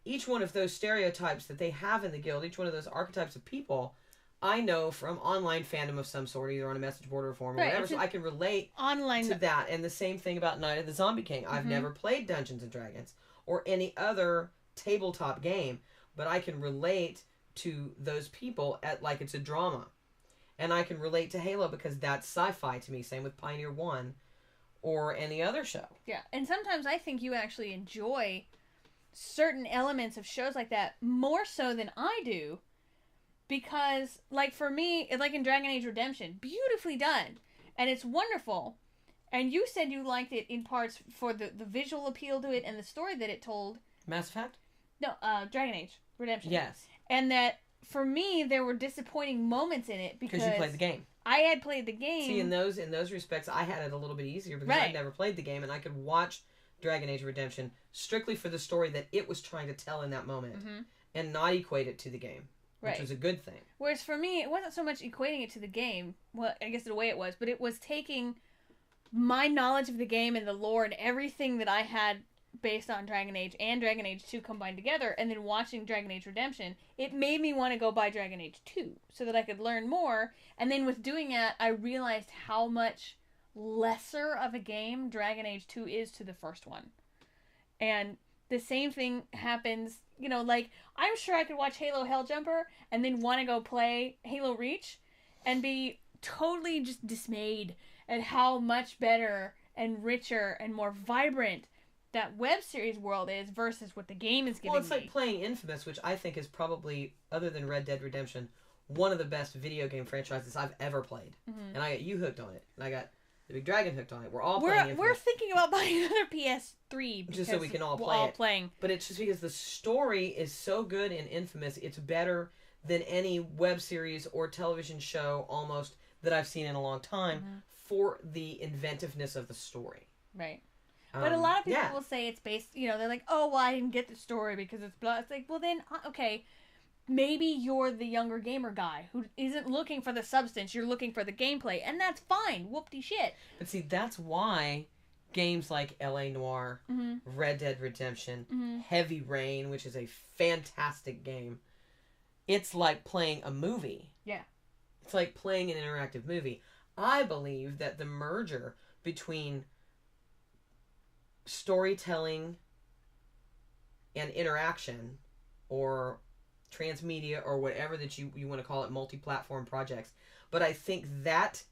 each one of those stereotypes that they have in the Guild, each one of those archetypes of people, I know from online fandom of some sort, either on a message board or a forum or whatever, so I can relate to that. And the same thing about Night of the Zombie King. I've never played Dungeons & Dragons or any other tabletop game, but I can relate to those people like it's a drama. And I can relate to Halo because that's sci-fi to me. Same with Pioneer 1 or any other show. Yeah, and sometimes I think you actually enjoy certain elements of shows like that more so than I do, because like for me, like in Dragon Age Redemption, beautifully done, and it's wonderful. And you said you liked it in parts for the visual appeal to it and the story that it told. Mass Effect? No, Dragon Age Redemption. Yes. And that for me there were disappointing moments in it because you played the game. I had played the game. See, in those respects, I had it a little bit easier because I'd never played the game, and I could watch Dragon Age Redemption strictly for the story that it was trying to tell in that moment, and not equate it to the game, which was a good thing. Whereas for me, it wasn't so much equating it to the game. Well, I guess the way it was, but it was taking my knowledge of the game and the lore and everything that I had based on Dragon Age and Dragon Age 2 combined together, and then watching Dragon Age Redemption, it made me want to go buy Dragon Age 2 so that I could learn more. And then with doing that, I realized how much lesser of a game Dragon Age 2 is to the first one. And the same thing happens, you know, like, I'm sure I could watch Halo Helljumper and then want to go play Halo Reach and be totally just dismayed at how much better and richer and more vibrant that web series world is versus what the game is giving me. Well, it's like playing Infamous, which I think is probably, other than Red Dead Redemption, one of the best video game franchises I've ever played. And I got you hooked on it, and I got the Big Dragon hooked on it. We're all playing Infamous. We're thinking about buying another PS3 just so we can all play it. Playing. But it's just because the story is so good in Infamous, it's better than any web series or television show almost that I've seen in a long time for the inventiveness of the story. Right. But a lot of people will say it's based, you know, they're like, oh, well, I didn't get the story because it's blah. It's like, well, then, okay, maybe you're the younger gamer guy who isn't looking for the substance, you're looking for the gameplay, and that's fine. Whoop-de shit. But see, that's why games like L.A. Noire, Red Dead Redemption, Heavy Rain, which is a fantastic game, it's like playing a movie. Yeah. It's like playing an interactive movie. I believe that the merger between storytelling and interaction, or transmedia, or whatever that you want to call it, multi-platform projects, but I think that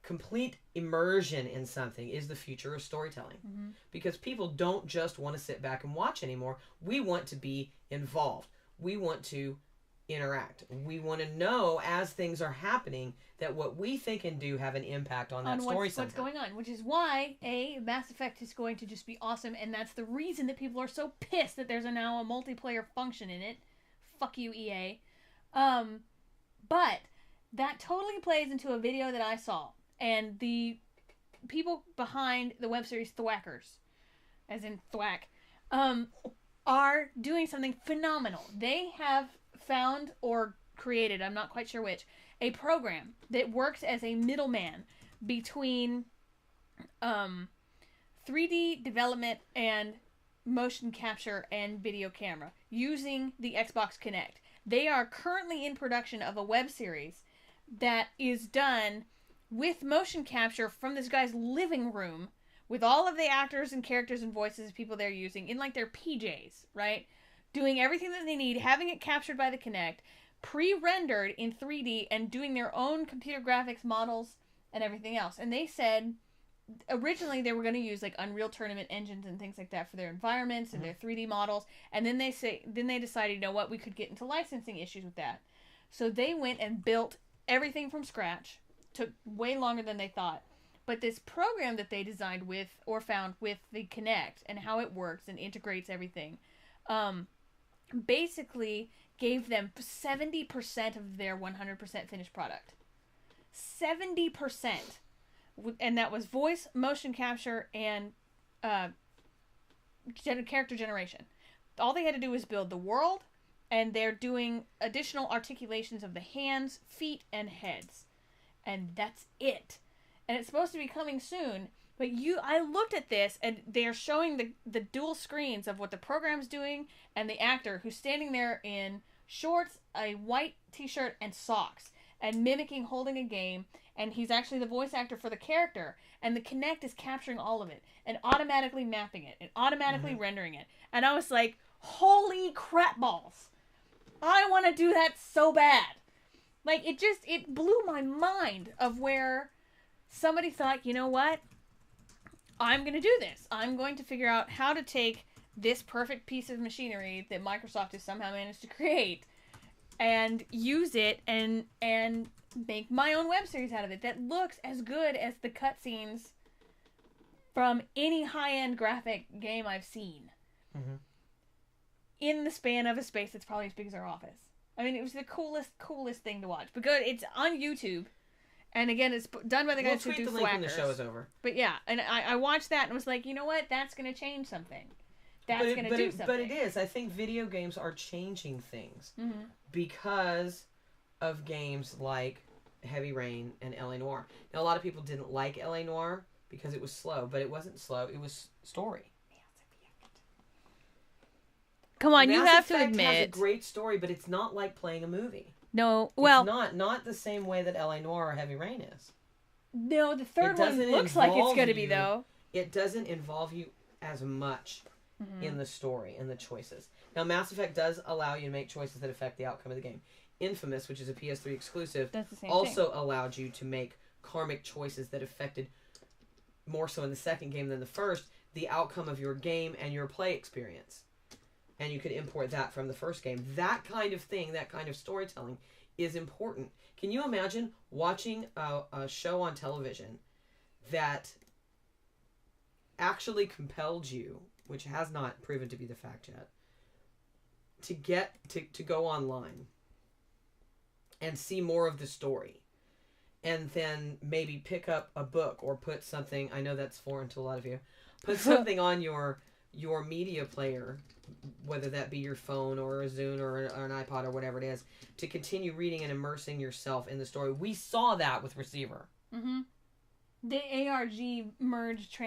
complete immersion in something is the future of storytelling. Because people don't just want to sit back and watch anymore. We want to be involved. We want to interact. We want to know as things are happening that what we think and do have an impact on that story what's going on, which is why Mass Effect is going to just be awesome, and that's the reason that people are so pissed that there's now a multiplayer function in it. Fuck you, EA. But that totally plays into a video that I saw, and the people behind the web series Thwackers, as in thwack, are doing something phenomenal. They have found or created, I'm not quite sure which, a program that works as a middleman between 3D development and motion capture and video camera using the Xbox Kinect. They are currently in production of a web series that is done with motion capture from this guy's living room with all of the actors and characters and voices of people they're using in like their PJs, right? Doing everything that they need, having it captured by the Kinect, pre-rendered in 3D, and doing their own computer graphics models and everything else. And they said originally they were going to use like Unreal Tournament engines and things like that for their environments and their 3D models. And then they decided, you know what, we could get into licensing issues with that. So they went and built everything from scratch. Took way longer than they thought. But this program that they designed with, or found with the Kinect and how it works and integrates everything, basically gave them 70% of their 100% finished product. 70%. And that was voice, motion capture, and character generation. All they had to do was build the world, and they're doing additional articulations of the hands, feet, and heads. And that's it. And it's supposed to be coming soon. But I looked at this, and they're showing the dual screens of what the program's doing and the actor who's standing there in shorts, a white t-shirt, and socks, and mimicking holding a game. And he's actually the voice actor for the character. And the Kinect is capturing all of it and automatically mapping it and automatically rendering it. And I was like, holy crap balls. I want to do that so bad. Like, it blew my mind of where somebody thought, you know what? I'm going to do this. I'm going to figure out how to take this perfect piece of machinery that Microsoft has somehow managed to create and use it and make my own web series out of it that looks as good as the cutscenes from any high-end graphic game I've seen. Mm-hmm. In the span of a space that's probably as big as our office. I mean, it was the coolest thing to watch. Because it's on YouTube. And again, it's done by the guys who do the link when the show is over. But yeah, and I watched that and was like, you know what? That's going to change something. That's going to do something. But it is. I think video games are changing things. Mm-hmm. Because of games like Heavy Rain and L.A. Noire. Now, a lot of people didn't like L.A. Noire because it was slow. But it wasn't slow. It was story. Come on, you have to Effect admit. has a great story, but it's not like playing a movie. No, well, it's not the same way that L.A. Noire or Heavy Rain is. No, the third one looks like it's going to be, though. It doesn't involve you as much in the story and the choices. Now, Mass Effect does allow you to make choices that affect the outcome of the game. Infamous, which is a PS3 exclusive, also allowed you to make karmic choices that affected, more so in the second game than the first, the outcome of your game and your play experience. And you could import that from the first game. That kind of thing, that kind of storytelling is important. Can you imagine watching a show on television that actually compelled you, which has not proven to be the fact yet, to get to go online and see more of the story and then maybe pick up a book or put something, I know that's foreign to a lot of you, put something on your media player, whether that be your phone or a Zune or an iPod or whatever it is, to continue reading and immersing yourself in the story. We saw that with Receiver. Mm-hmm. The ARG merged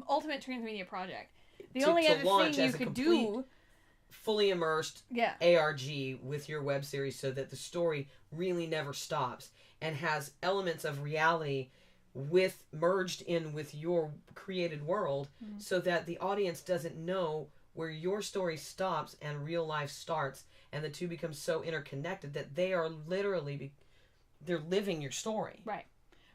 Ultimate Transmedia Project. The only other thing you could do... fully immersed ARG with your web series so that the story really never stops and has elements of reality merged in with your created world, so that the audience doesn't know where your story stops and real life starts, and the two become so interconnected that they are literally they're living your story. Right.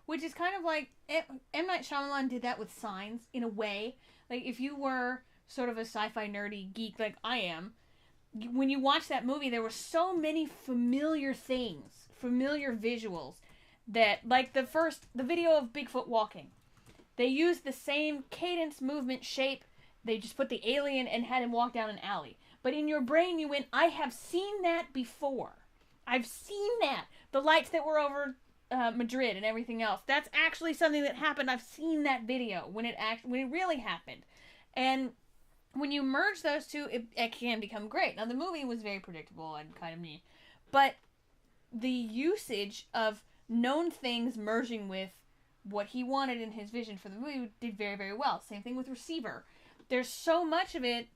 Which is kind of like M. Night Shyamalan did that with Signs in a way. Like, if you were sort of a sci-fi nerdy geek like I am, when you watch that movie, there were so many familiar things, familiar visuals, that, like the video of Bigfoot walking, they used the same cadence, movement, shape. They just put the alien and had him walk down an alley. But in your brain, you went, I have seen that before. I've seen that. The lights that were over Madrid and everything else. That's actually something that happened. I've seen that video when it really happened. And when you merge those two, it can become great. Now, the movie was very predictable and kind of neat. But the usage of known things merging with what he wanted in his vision for the movie did very, very well. Same thing with Receiver. There's so much of it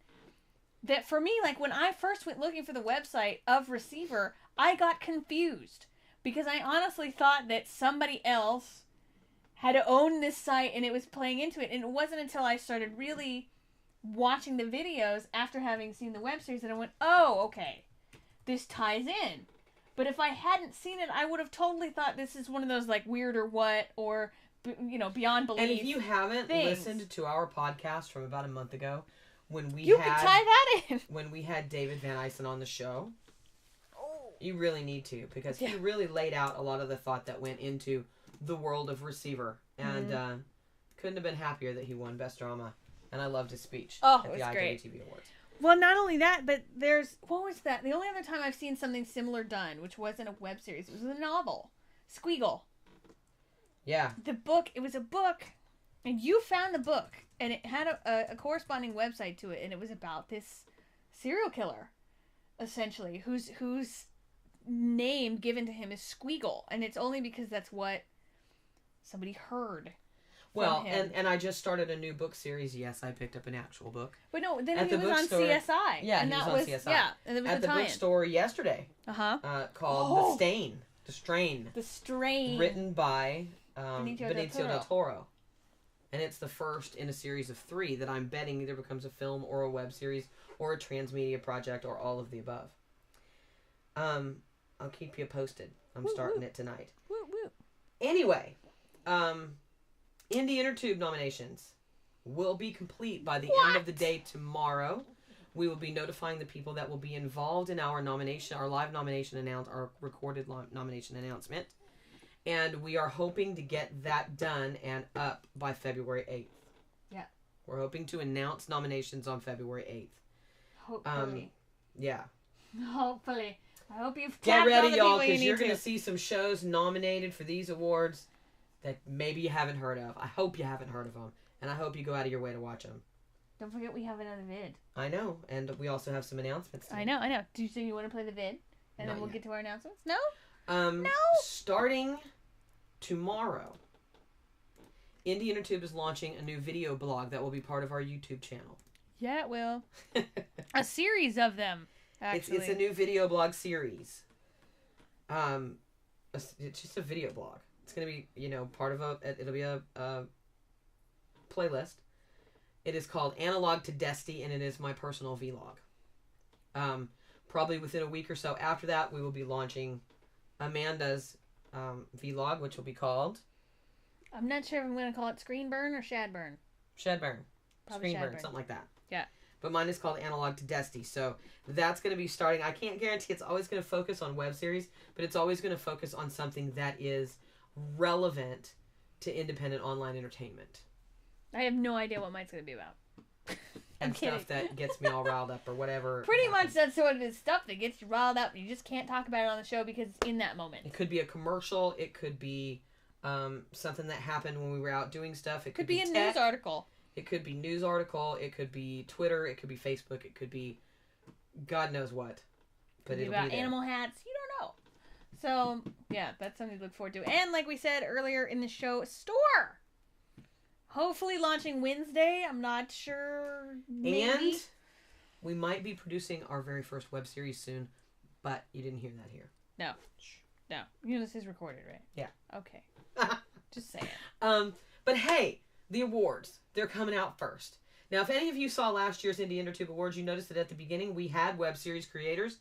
that for me, like when I first went looking for the website of Receiver, I got confused because I honestly thought that somebody else had owned this site and it was playing into it. And it wasn't until I started really watching the videos after having seen the web series that I went, oh, okay, this ties in. But if I hadn't seen it, I would have totally thought this is one of those like Weird or What or, Beyond Belief. And if you haven't listened to our podcast from about a month ago, when we can tie that in. When we had David Van Eysen on the show, you really need to, because he really laid out a lot of the thought that went into the world of Receiver, and couldn't have been happier that he won Best Drama. And I loved his speech at the IWTV Awards. Well, not only that, but what was that? The only other time I've seen something similar done, which wasn't a web series, it was a novel. Squeagle. Yeah. It was a book, and you found the book, and it had a corresponding website to it, and it was about this serial killer, essentially, whose name given to him is Squeagle, and it's only because that's what somebody heard. Well, and I just started a new book series. Yes, I picked up an actual book. But no, then he was on CSI. Yeah, and he was on CSI. Yeah, and it was at the bookstore yesterday. Called The Strain. The Strain. Written by Benicio del Toro. And it's the first in a series of 3 that I'm betting either becomes a film or a web series or a transmedia project or all of the above. I'll keep you posted. I'm starting it tonight. Anyway, Indie Intertube nominations. will be complete by the end of the day tomorrow. We will be notifying the people that will be involved in our nomination, our live nomination our recorded nomination announcement. And we are hoping to get that done and up by February 8th. Yeah. We're hoping to announce nominations on February 8th. Hopefully. Yeah. Hopefully. I hope you've Get tapped all ready, the y'all, people you because need you're to. going to see some shows nominated for these awards that maybe you haven't heard of. I hope you haven't heard of them. And I hope you go out of your way to watch them. Don't forget we have another vid. I know. And we also have some announcements today. I know. Do you want to play the vid? And then we'll get to our announcements? No? No. Starting tomorrow, Indie Intertube is launching a new video blog that will be part of our YouTube channel. Yeah, it will. A series of them, actually. It's a new video blog series. It's just a video blog. It's going to be, part of it'll be a playlist. It is called Analog to Destiny, and it is my personal vlog. Probably within a week or so after that, we will be launching Amanda's vlog, which will be called... I'm not sure if I'm going to call it Screen Burn or Shadburn. Shadburn. Probably Screen Burn, Shadburn. something like that. Yeah. But mine is called Analog to Destiny. So that's going to be starting. I can't guarantee it's always going to focus on web series, but it's always going to focus on something that is relevant to independent online entertainment. I have no idea what mine's going to be about. And stuff that gets me all riled up or whatever. Pretty much that's what it is. Stuff that gets you riled up. You just can't talk about it on the show because it's in that moment. It could be a commercial. It could be something that happened when we were out doing stuff. It could be a tech. news article. It could be news article. It could be Twitter. It could be Facebook. It could be God knows what. But it'll about be there. animal hats. You don't know. So, yeah, that's something to look forward to. And like we said earlier in the show, store. Hopefully launching Wednesday. I'm not sure. Maybe. And we might be producing our very first web series soon, but you didn't hear that here. No. You know this is recorded, right? Yeah. Okay. Just say it. But hey, the awards. They're coming out first. Now, if any of you saw last year's Indie Intertube Awards, you noticed that at the beginning we had web series creators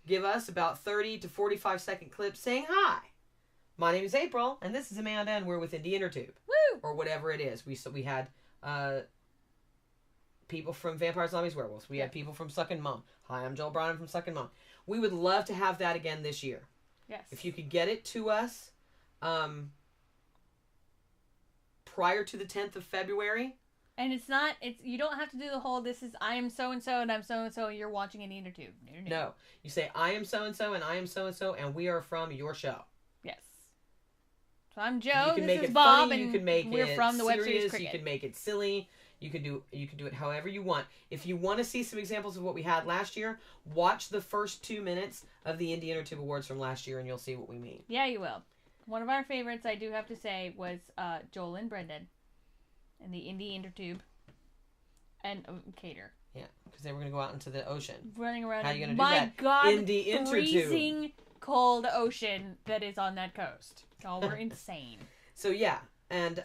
give us about 30 to 45 second clips saying hi. My name is April, and this is Amanda, and we're with Indie Intertube. Woo! Or whatever it is. We had people from Vampires, Zombies, Werewolves. We had people from Suck and Mom. Hi, I'm Joel Brown from Suck and Mom. We would love to have that again this year. Yes. If you could get it to us prior to the 10th of February. And you don't have to do the whole, this is, I am so-and-so, and I'm so-and-so, and you're watching an Intertube. No. You say, I am so-and-so, and I am so-and-so, and we are from your show. Yes. So I'm Joe, this is it Bob, funny, and you can make we're it from the Web serious, Series Cricket. You can make it silly. You can do it however you want. If you want to see some examples of what we had last year, watch the first 2 minutes of the Indie Intertube Awards from last year, and you'll see what we mean. Yeah, you will. One of our favorites, I do have to say, was Joel and Brendan and the Indie Intertube and Cater. Yeah, because they were going to go out into the ocean. Running around. How are you going to do my that? God, Indie Intertube. freezing cold ocean that is on that coast. Y'all were insane. So yeah, and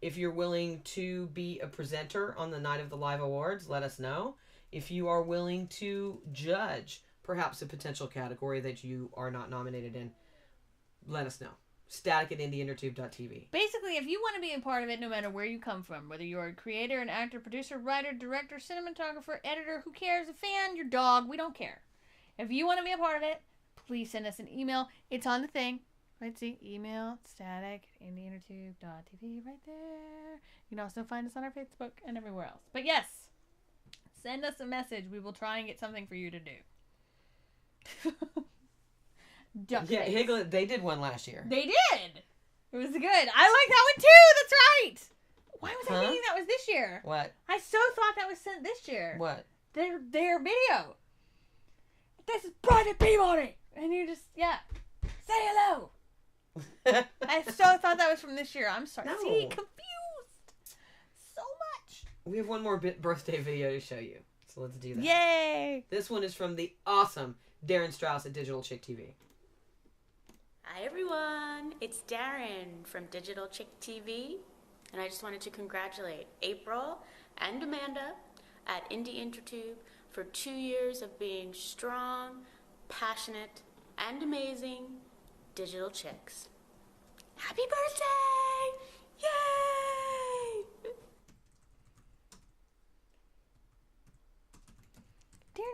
if you're willing to be a presenter on the night of the live awards, let us know. If you are willing to judge perhaps a potential category that you are not nominated in, let us know. static@indieintertube.tv. Basically, if you want to be a part of it, no matter where you come from, whether you're a creator, an actor, producer, writer, director, cinematographer, editor, who cares, a fan, your dog, we don't care. If you want to be a part of it, please send us an email. It's on the thing. Right, see? Email, static@indieintertube.tv right there. You can also find us on our Facebook and everywhere else. But yes, send us a message. We will try and get something for you to do. Yeah, Higlet, they did one last year. They did. It was good. I like that one too. That's right. Why was I thinking that was this year? What? I so thought that was sent this year. What? Their video. This is Private Peabody, and you just say hello. I so thought that was from this year. I'm sorry. No. See, confused so much. We have one more birthday video to show you, so let's do that. Yay! This one is from the awesome Darren Strauss at Digital Chick TV. Hi everyone, it's Darren from Digital Chick TV, and I just wanted to congratulate April and Amanda at Indie Intertube for 2 years of being strong, passionate, and amazing digital chicks. Happy birthday! Yay!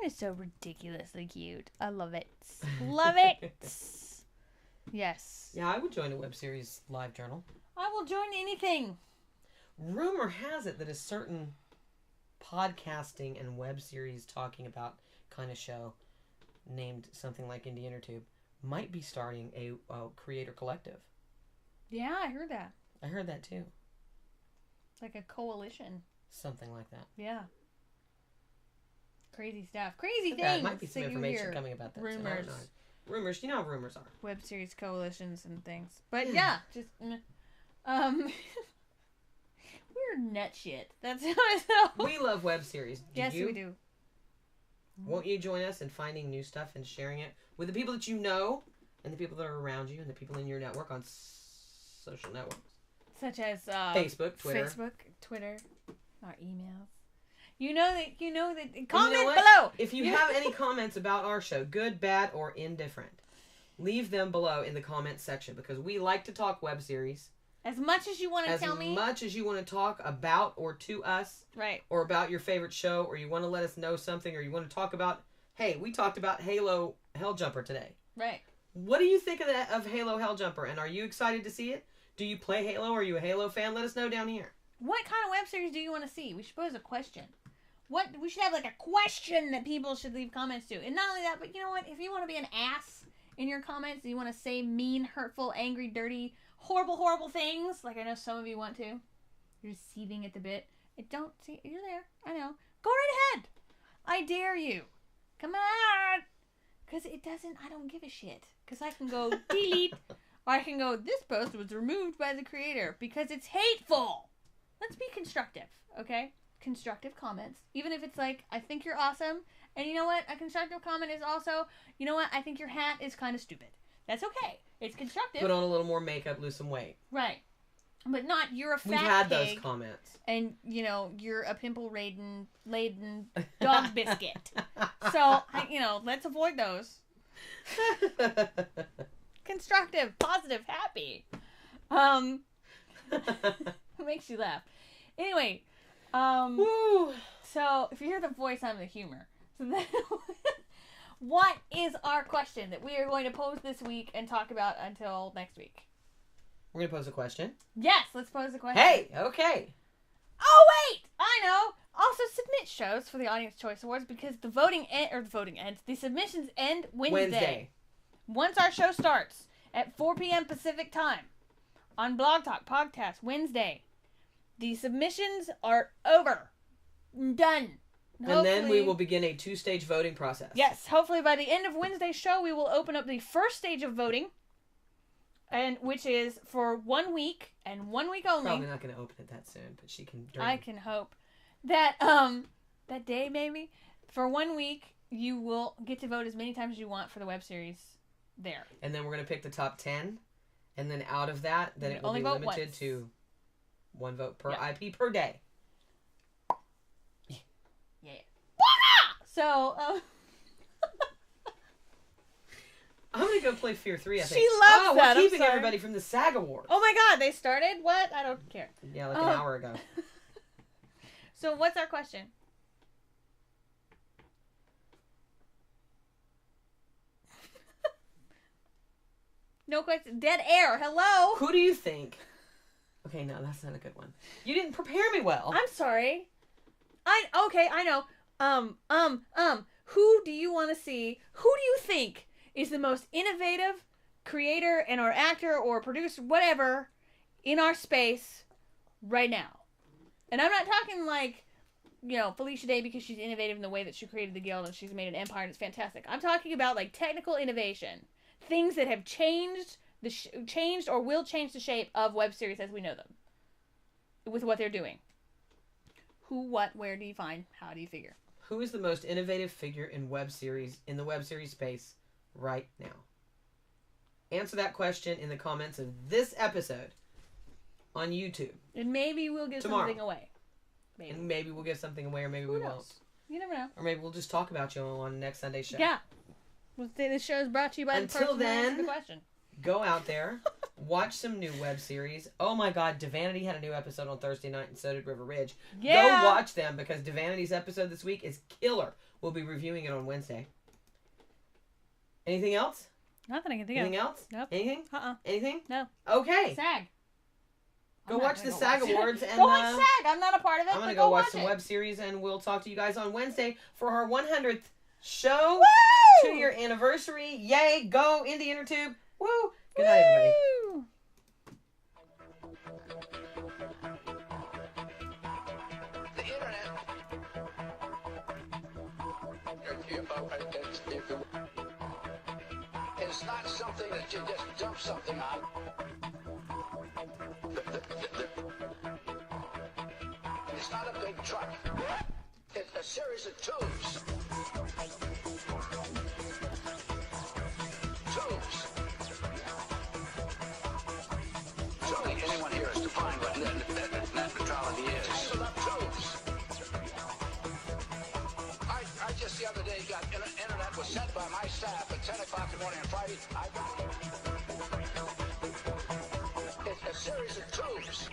is so ridiculously cute. I love it. Love it. Yes. Yeah, I would join a web series live journal. I will join anything. Rumor has it that a certain podcasting and web series talking about kind of show named something like Indie Intertube might be starting a creator collective. Yeah, I heard that. I heard that too. Like a coalition. Something like that. Yeah. Crazy stuff. Crazy things. There might be some information coming about that. Rumors. Rumors. You know how rumors are. Web series coalitions and things. But yeah, just we're nut shit. That's how I know. We love web series. Yes, we do. Won't you join us in finding new stuff and sharing it with the people that you know and the people that are around you and the people in your network on social networks? Such as Facebook, Twitter, our emails. You know that. Comment you know below. If you have any comments about our show, good, bad, or indifferent, leave them below in the comments section because we like to talk web series. As much as you want to tell me. As much as you want to talk about or to us. Right. Or about your favorite show, or you want to let us know something, or you want to talk about, hey, we talked about Halo Helljumper today. Right. What do you think of Halo Helljumper? And are you excited to see it? Do you play Halo? Are you a Halo fan? Let us know down here. What kind of web series do you want to see? We should pose a question. We should have like a question that people should leave comments to. And not only that, but you know what? If you want to be an ass in your comments, you want to say mean, hurtful, angry, dirty, horrible, horrible things, like I know some of you want to. You're just seething at the bit. Don't see. You're there. I know. Go right ahead. I dare you. Come on. Because I don't give a shit. Because I can go delete. Or I can go, this post was removed by the creator because it's hateful. Let's be constructive, okay? Constructive comments. Even if it's like, I think you're awesome. And you know what? A constructive comment is also, you know what? I think your hat is kind of stupid. That's okay. It's constructive. Put on a little more makeup, lose some weight. Right. But not, you're a fat We've had pig, those comments. And, you're a pimple-laden dog biscuit. So, let's avoid those. Constructive, positive, happy. It makes you laugh. Anyway, so if you hear the voice, I'm the humor. So then, what is our question that we are going to pose this week and talk about until next week? We're going to pose a question? Yes, let's pose a question. Hey, okay. Oh, wait! I know! Also, submit shows for the Audience Choice Awards because the submissions end Wednesday. Once our show starts at 4 p.m. Pacific time on Blog Talk Podcast Wednesday, the submissions are over. Done. And then we will begin a 2-stage voting process. Yes, hopefully by the end of Wednesday's show, we will open up the first stage of voting, and which is for 1 week and 1 week only. Probably not going to open it that soon, but she can. I can hope that that day maybe for 1 week you will get to vote as many times as you want for the web series there. And then we're going to pick the top 10, and then out of that, then it will be limited to 1 vote per IP per day. Yeah. So, I'm going to go play Fear 3, I think. She loves that. We're keeping everybody from the SAG Awards. Oh my god, they started? What? I don't care. Yeah, like an hour ago. So, what's our question? No question. Dead air. Hello? Who do you think? Okay, no, that's not a good one. You didn't prepare me well. I'm sorry. Okay, I know. Who do you want to see? Who do you think is the most innovative creator and or actor or producer, whatever, in our space right now? And I'm not talking like, Felicia Day because she's innovative in the way that she created the guild and she's made an empire and it's fantastic. I'm talking about like technical innovation. Things that have changed or will change the shape of web series as we know them with what they're doing. Who, what, where do you find? How do you figure? Who is the most innovative figure in the web series space right now? Answer that question in the comments of this episode on YouTube. And maybe we'll give something away. Maybe. And maybe we'll give something away, or maybe we won't. You never know. Or maybe we'll just talk about you on next Sunday's show. Yeah. We'll say this show is brought to you by the person who answered the question. Go out there Watch some new web series. Oh my God, Divanity had a new episode on Thursday night, and so did River Ridge. Yeah. Go watch them because Divanity's episode this week is killer. We'll be reviewing it on Wednesday. Anything else? Nothing I can think of. Anything else? Nope. Anything? Anything? No. Okay. SAG. Go watch the SAG Awards. And go watch SAG. I'm not a part of it. I'm going to go watch some it. web series, and we'll talk to you guys on Wednesday for our 100th show. Woo! 2-year anniversary. Yay. Go Indie Intertube. Woo. Good night, everybody. Woo! The internet. It's not something that you just dump something on. It's not a big truck. It's a series of tubes. Tubes. Surely anyone here has defined what net neutrality is. Tangled up tubes. I just the other day got internet was sent by my staff at 10 o'clock in the morning on Friday. I got it. It's a series of tubes.